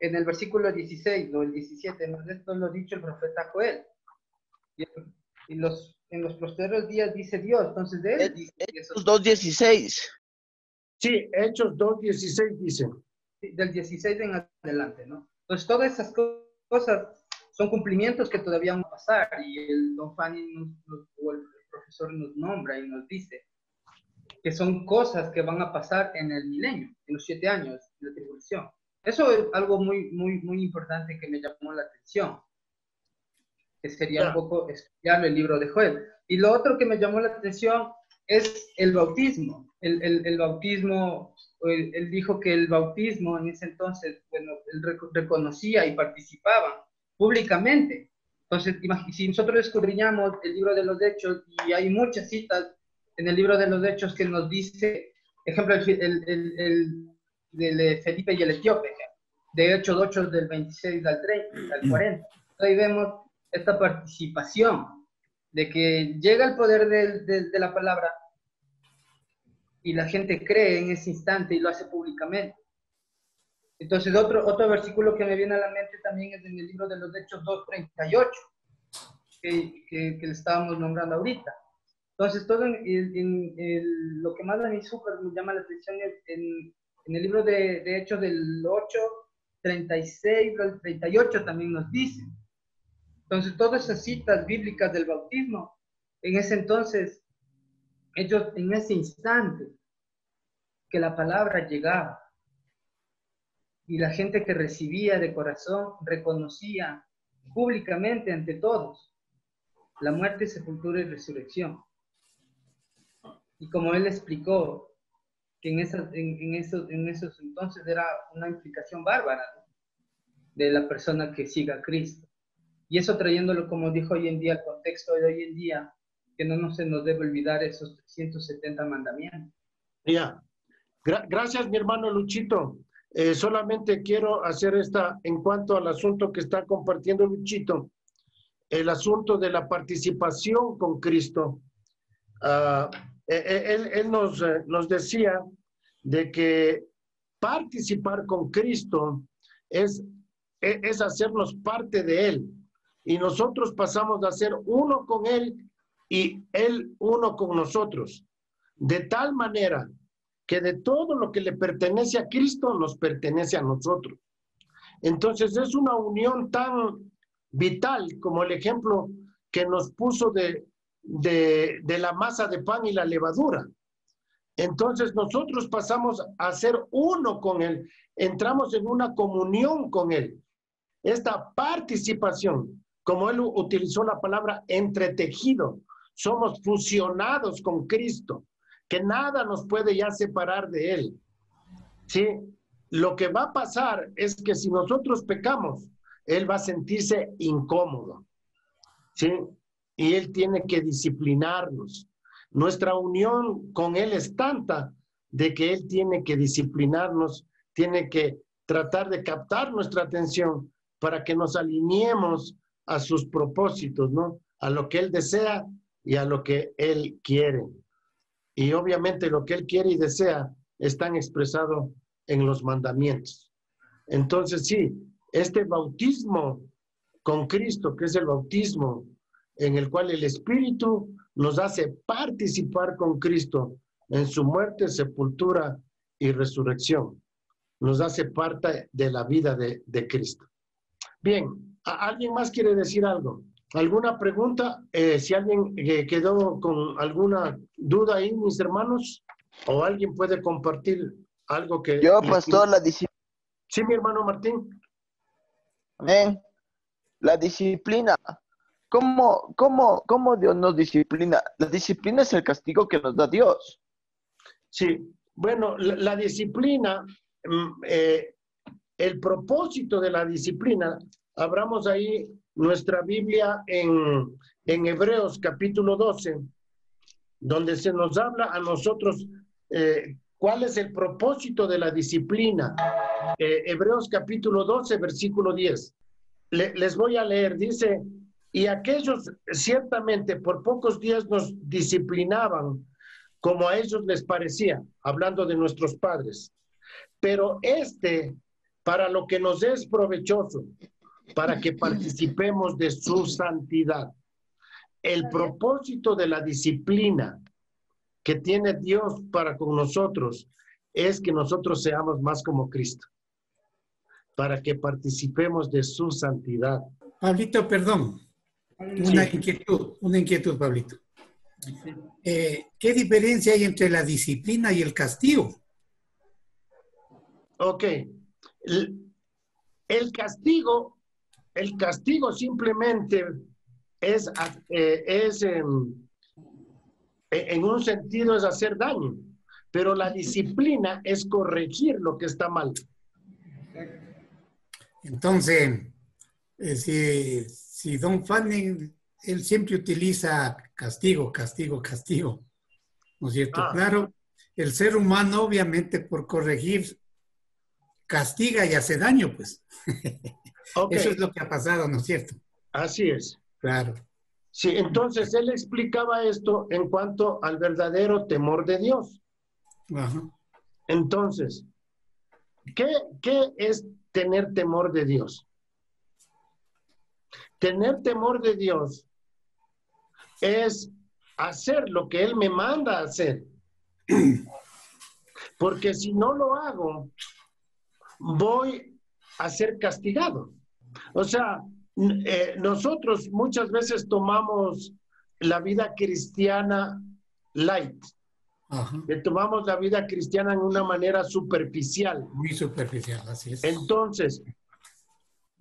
En el versículo 16 o el 17, más de esto lo ha dicho el profeta Joel. En los posteriores días dice Dios. Entonces de él dice... Hechos 2:16. Sí, Hechos 2:16 dice. Sí, del 16 en adelante, ¿no? Entonces todas esas cosas son cumplimientos que todavía van a pasar, y el Don Fanny o el profesor nos nombra y nos dice que son cosas que van a pasar en el milenio, en los 7 años de la tribulación. Eso es algo muy, muy, muy importante que me llamó la atención, que sería un poco estudiar el libro de Joel. Y lo otro que me llamó la atención es el bautismo. El bautismo, él dijo que el bautismo en ese entonces, bueno, él reconocía y participaba públicamente. Entonces, si nosotros escudriñamos el libro de los Hechos, y hay muchas citas en el libro de los Hechos que nos dice, ejemplo, el de Felipe y el etíope, de Hechos 8 del 26 al 30, al 40. Ahí vemos esta participación de que llega el poder de la palabra y la gente cree en ese instante y lo hace públicamente. Entonces, otro versículo que me viene a la mente también es en el libro de los Hechos 2:38, que le estábamos nombrando ahorita. Entonces, todo lo que más a mí súper me llama la atención es en el libro de Hechos del 8:36 al 38 también nos dice. Entonces, todas esas citas bíblicas del bautismo, en ese entonces, ellos en ese instante que la palabra llegaba y la gente que recibía de corazón reconocía públicamente ante todos la muerte, sepultura y resurrección. Y como él explicó, que en esos entonces era una implicación bárbara, ¿no?, de la persona que siga a Cristo. Y eso trayéndolo, como dijo hoy en día, al contexto de hoy en día, que no se nos debe olvidar esos 370 mandamientos. Ya. Gracias, mi hermano Luchito. Solamente quiero hacer en cuanto al asunto que está compartiendo Luchito, el asunto de la participación con Cristo. Él nos decía de que participar con Cristo es hacernos parte de Él. Y nosotros pasamos a ser uno con Él y Él uno con nosotros. De tal manera que de todo lo que le pertenece a Cristo nos pertenece a nosotros. Entonces es una unión tan vital como el ejemplo que nos puso de la masa de pan y la levadura. Entonces nosotros pasamos a ser uno con Él, entramos en una comunión con Él. Esta participación, como él utilizó la palabra entretejido, somos fusionados con Cristo, que nada nos puede ya separar de Él. ¿Sí? lo que va a pasar es que si nosotros pecamos, Él va a sentirse incómodo, ¿sí? Y Él tiene que disciplinarnos. Nuestra unión con Él es tanta de que Él tiene que disciplinarnos, tiene que tratar de captar nuestra atención para que nos alineemos a sus propósitos, ¿no? A lo que Él desea y a lo que Él quiere. Y obviamente lo que Él quiere y desea están expresados en los mandamientos. Entonces sí, este bautismo con Cristo, que es el bautismo en el cual el Espíritu nos hace participar con Cristo en su muerte, sepultura y resurrección. Nos hace parte de la vida de Cristo. Bien, ¿alguien más quiere decir algo? ¿Alguna pregunta? Si alguien quedó con alguna duda ahí, mis hermanos, o alguien puede compartir algo que... Yo, pastor, la disciplina. Sí, mi hermano Martín. Amén. La disciplina. ¿Cómo Dios nos disciplina? La disciplina es el castigo que nos da Dios. Sí, bueno, la disciplina, el propósito de la disciplina, abramos ahí nuestra Biblia en Hebreos capítulo 12, donde se nos habla a nosotros cuál es el propósito de la disciplina. Hebreos capítulo 12, versículo 10. Les voy a leer, dice, y aquellos ciertamente por pocos días nos disciplinaban como a ellos les parecía, hablando de nuestros padres. Pero para lo que nos es provechoso, para que participemos de su santidad. El propósito de la disciplina que tiene Dios para con nosotros es que nosotros seamos más como Cristo, para que participemos de su santidad. Pablito, perdón. Una inquietud, Pablito. ¿Qué diferencia hay entre la disciplina y el castigo? Ok. El castigo simplemente es en un sentido es hacer daño, pero la disciplina es corregir lo que está mal. Entonces, si Don Fanning, él siempre utiliza castigo, ¿no es cierto? Claro, el ser humano obviamente por corregir castiga y hace daño, pues. Okay. Eso es lo que ha pasado, ¿no es cierto? Así es. Claro. Sí, entonces él explicaba esto en cuanto al verdadero temor de Dios. Ajá. Entonces, ¿qué es tener temor de Dios? Tener temor de Dios es hacer lo que Él me manda a hacer. Porque si no lo hago, voy a ser castigado. O sea, nosotros muchas veces tomamos la vida cristiana light. Ajá. Tomamos la vida cristiana en una manera superficial. Muy superficial, así es. Entonces,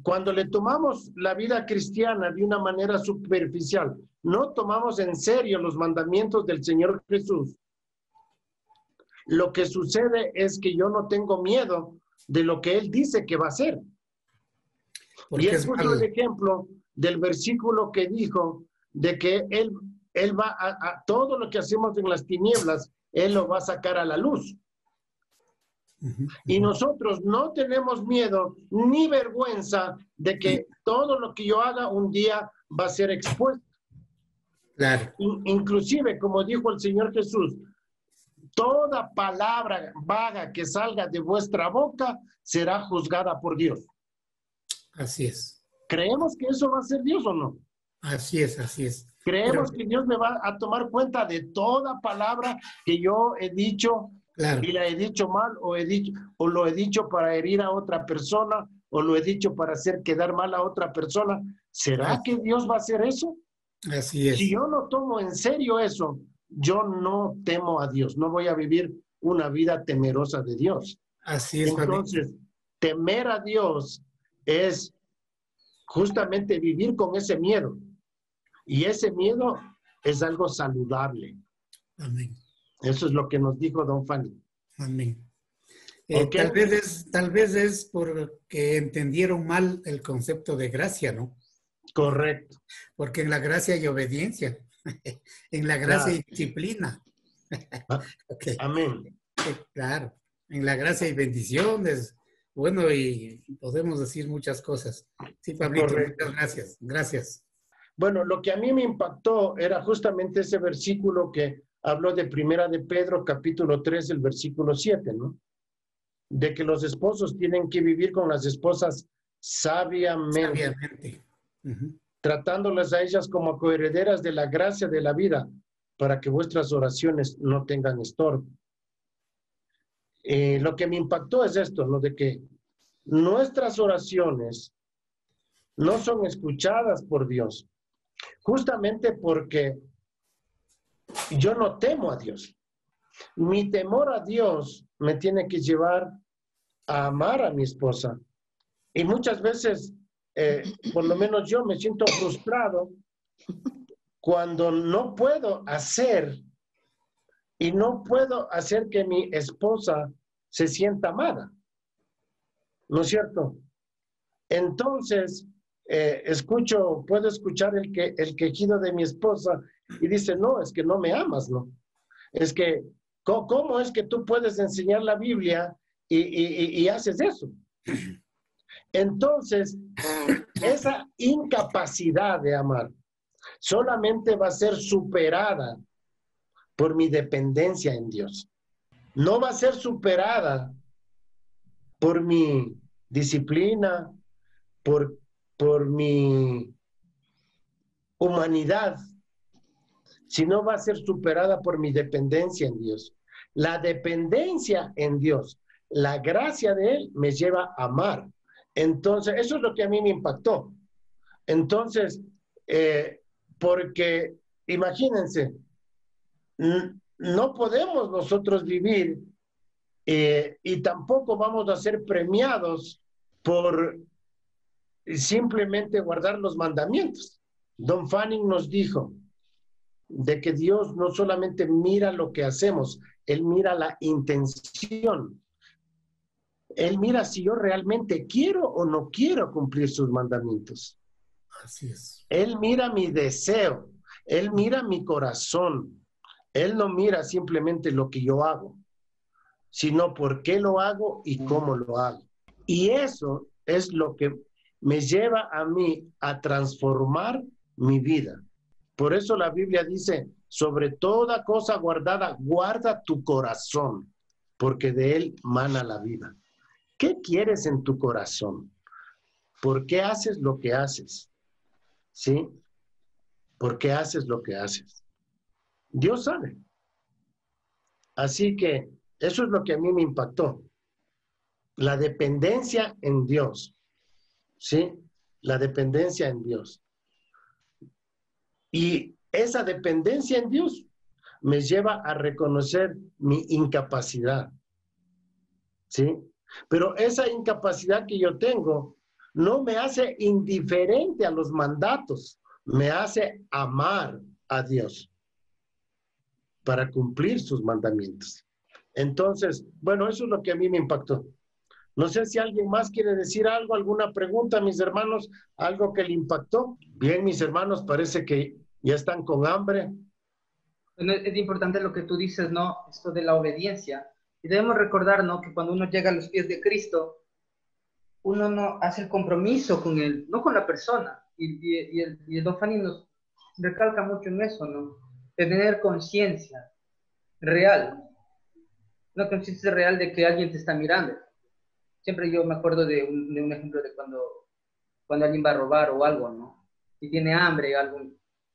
cuando le tomamos la vida cristiana de una manera superficial, no tomamos en serio los mandamientos del Señor Jesús, lo que sucede es que yo no tengo miedo de lo que Él dice que va a hacer. Porque y es justo el ejemplo del versículo que dijo de que Él va a todo lo que hacemos en las tinieblas, Él lo va a sacar a la luz. Y nosotros no tenemos miedo ni vergüenza de que todo lo que yo haga un día va a ser expuesto. Claro. Inclusive, como dijo el Señor Jesús, toda palabra vaga que salga de vuestra boca será juzgada por Dios. Así es. ¿Creemos que eso va a ser Dios o no? Así es, así es. ¿Creemos que Dios me va a tomar cuenta de toda palabra que yo he dicho? Claro. Y la he dicho mal o lo he dicho para herir a otra persona o lo he dicho para hacer quedar mal a otra persona. ¿Será que Dios va a hacer eso? Así es. Si yo no tomo en serio eso, yo no temo a Dios, no voy a vivir una vida temerosa de Dios. Así es. Entonces, temer a Dios es justamente vivir con ese miedo. Y ese miedo es algo saludable. Amén. Eso es lo que nos dijo Don Fanny. Amén. ¿Ok? Tal vez es porque entendieron mal el concepto de gracia, ¿no? Correcto. Porque en la gracia hay obediencia, en la gracia hay Claro. disciplina. Okay. Amén. Claro, en la gracia hay bendiciones. Bueno, y podemos decir muchas cosas. Sí, Pablito, Correcto. muchas gracias. Gracias. Bueno, lo que a mí me impactó era justamente ese versículo que habló de Primera de Pedro, capítulo 3, el versículo 7, ¿no? De que los esposos tienen que vivir con las esposas sabiamente, Sabiamente. tratándolas a ellas como coherederas de la gracia de la vida, para que vuestras oraciones no tengan estorbo. Lo que me impactó es esto, ¿no? De que nuestras oraciones no son escuchadas por Dios, justamente porque yo no temo a Dios. Mi temor a Dios me tiene que llevar a amar a mi esposa. Y muchas veces, por lo menos yo me siento frustrado cuando no puedo hacer y no puedo hacer que mi esposa se sienta amada. ¿No es cierto? Entonces, puedo escuchar el quejido de mi esposa y dice, no, es que no me amas, ¿no? Es que, ¿cómo es que tú puedes enseñar la Biblia y haces eso? Entonces, esa incapacidad de amar solamente va a ser superada por mi dependencia en Dios. No va a ser superada por mi disciplina, por mi humanidad, sino va a ser superada por mi dependencia en Dios. La dependencia en Dios, la gracia de Él me lleva a amar. Entonces, eso es lo que a mí me impactó. Entonces, porque imagínense, no podemos nosotros vivir y tampoco vamos a ser premiados por simplemente guardar los mandamientos. Don Fanning nos dijo de que Dios no solamente mira lo que hacemos, Él mira la intención. Él mira si yo realmente quiero o no quiero cumplir sus mandamientos. Así es. Él mira mi deseo, Él mira mi corazón. Él no mira simplemente lo que yo hago, sino por qué lo hago y cómo lo hago. Y eso es lo que me lleva a mí a transformar mi vida. Por eso la Biblia dice, sobre toda cosa guardada, guarda tu corazón, porque de él mana la vida. ¿Qué quieres en tu corazón? ¿Por qué haces lo que haces? ¿Sí? ¿Por qué haces lo que haces? Dios sabe. Así que eso es lo que a mí me impactó. La dependencia en Dios. ¿Sí? La dependencia en Dios. Y esa dependencia en Dios me lleva a reconocer mi incapacidad. ¿Sí? Pero esa incapacidad que yo tengo no me hace indiferente a los mandatos, me hace amar a Dios para cumplir sus mandamientos. Entonces, bueno, eso es lo que a mí me impactó. No sé si alguien más quiere decir algo, alguna pregunta, mis hermanos, algo que le impactó. Bien, mis hermanos, parece que ya están con hambre. Bueno, es importante lo que tú dices, ¿no? Esto de la obediencia. Y debemos recordar, ¿no? Que cuando uno llega a los pies de Cristo, uno no hace el compromiso con él, no con la persona. Y el Don Fanny nos recalca mucho en eso, ¿no? De tener conciencia real. Una conciencia real de que alguien te está mirando. Siempre yo me acuerdo de un ejemplo de cuando alguien va a robar o algo, ¿no? Y tiene hambre o algo.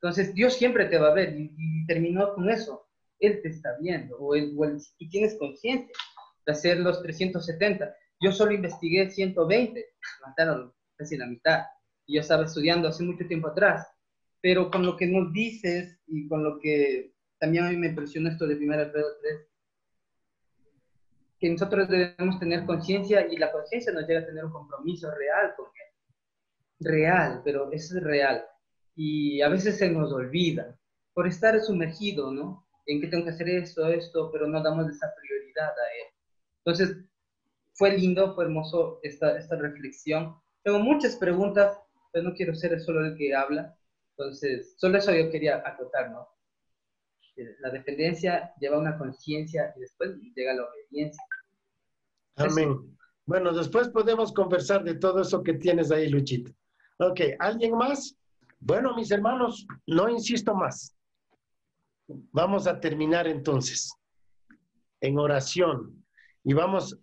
Entonces, Dios siempre te va a ver y terminó con eso. Él te está viendo, o si tú tienes conciencia de hacer los 370. Yo solo investigué 120, mataron casi la mitad. Y yo estaba estudiando hace mucho tiempo atrás. Pero con lo que nos dices y con lo que también a mí me impresionó esto de 1 Pedro 3, que nosotros debemos tener conciencia y la conciencia nos lleva a tener un compromiso real con él. Real, pero eso es real. Y a veces se nos olvida por estar sumergido, ¿no? En que tengo que hacer esto, pero no damos esa prioridad a él. Entonces, fue lindo, fue hermoso esta reflexión. Tengo muchas preguntas, pero no quiero ser solo el que habla. Entonces, solo eso yo quería acotar, ¿no? La dependencia lleva una conciencia y después llega la obediencia. Amén. Bueno, después podemos conversar de todo eso que tienes ahí, Luchito. Ok, ¿alguien más? Bueno, mis hermanos, no insisto más. Vamos a terminar entonces en oración. Y vamos...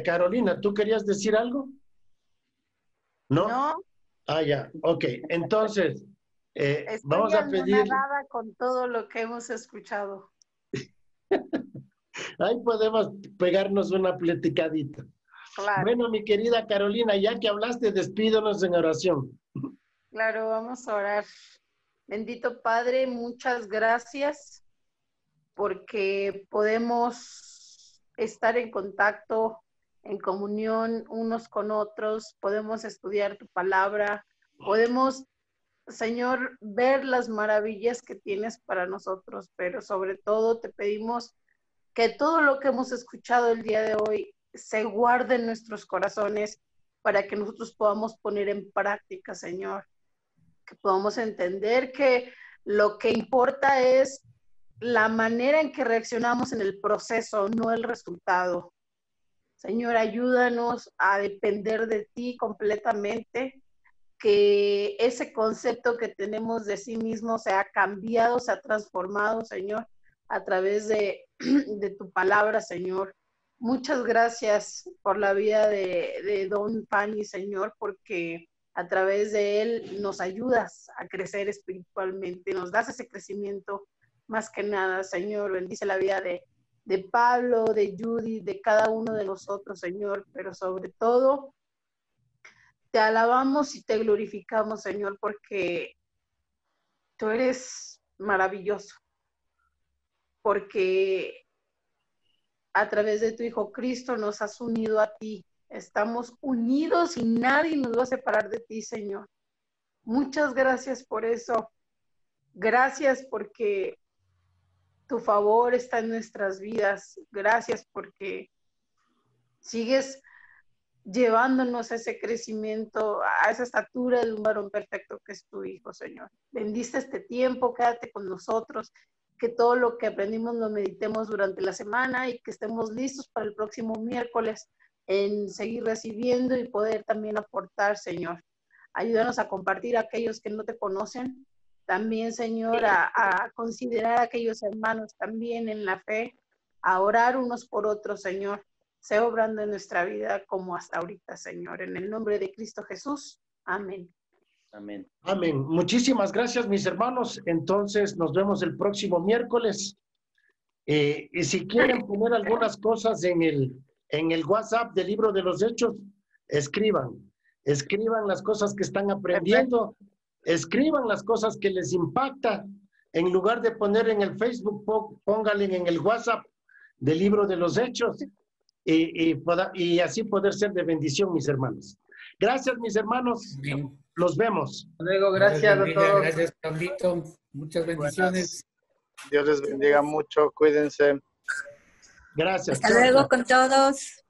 Carolina, ¿tú querías decir algo? ¿No? No. Ah, ya, ok. Entonces, vamos a pedir... Estoy anonadada con todo lo que hemos escuchado. Ahí podemos pegarnos una platicadita. Claro. Bueno, mi querida Carolina, ya que hablaste, despídonos en oración. Claro, vamos a orar. Bendito Padre, muchas gracias porque podemos estar en contacto, en comunión unos con otros, podemos estudiar tu palabra, podemos, Señor, ver las maravillas que tienes para nosotros, pero sobre todo te pedimos que todo lo que hemos escuchado el día de hoy se guarde en nuestros corazones para que nosotros podamos poner en práctica, Señor, que podamos entender que lo que importa es la manera en que reaccionamos en el proceso, no el resultado. Señor, ayúdanos a depender de ti completamente, que ese concepto que tenemos de sí mismo se ha cambiado, se ha transformado, Señor, a través de tu palabra, Señor. Muchas gracias por la vida de Don Fanny, Señor, porque a través de él nos ayudas a crecer espiritualmente, nos das ese crecimiento. Más que nada, Señor, bendice la vida de Pablo, de Judy, de cada uno de nosotros, Señor, pero sobre todo, te alabamos y te glorificamos, Señor, porque tú eres maravilloso, porque a través de tu Hijo Cristo nos has unido a ti. Estamos unidos y nadie nos va a separar de ti, Señor. Muchas gracias por eso. Gracias porque tu favor está en nuestras vidas. Gracias porque sigues llevándonos a ese crecimiento, a esa estatura de un varón perfecto que es tu Hijo, Señor. Bendice este tiempo, quédate con nosotros, que todo lo que aprendimos lo meditemos durante la semana y que estemos listos para el próximo miércoles en seguir recibiendo y poder también aportar, Señor. Ayúdanos a compartir a aquellos que no te conocen. También, Señor, a considerar a aquellos hermanos también en la fe, a orar unos por otros, Señor. Sea obrando en nuestra vida como hasta ahorita, Señor. En el nombre de Cristo Jesús. Amén. Amén. Amén. Muchísimas gracias, mis hermanos. Entonces, nos vemos el próximo miércoles. Y si quieren poner algunas cosas en el WhatsApp del Libro de los Hechos, escriban las cosas que están aprendiendo, escriban las cosas que les impacta. En lugar de poner en el Facebook, pónganle en el WhatsApp del Libro de los Hechos y así poder ser de bendición, mis hermanos. Gracias, mis hermanos. Bien. Los vemos. Luego, gracias a todos. Gracias, Pablito. Muchas bendiciones. Dios les bendiga mucho. Cuídense. Gracias. Hasta luego con todos.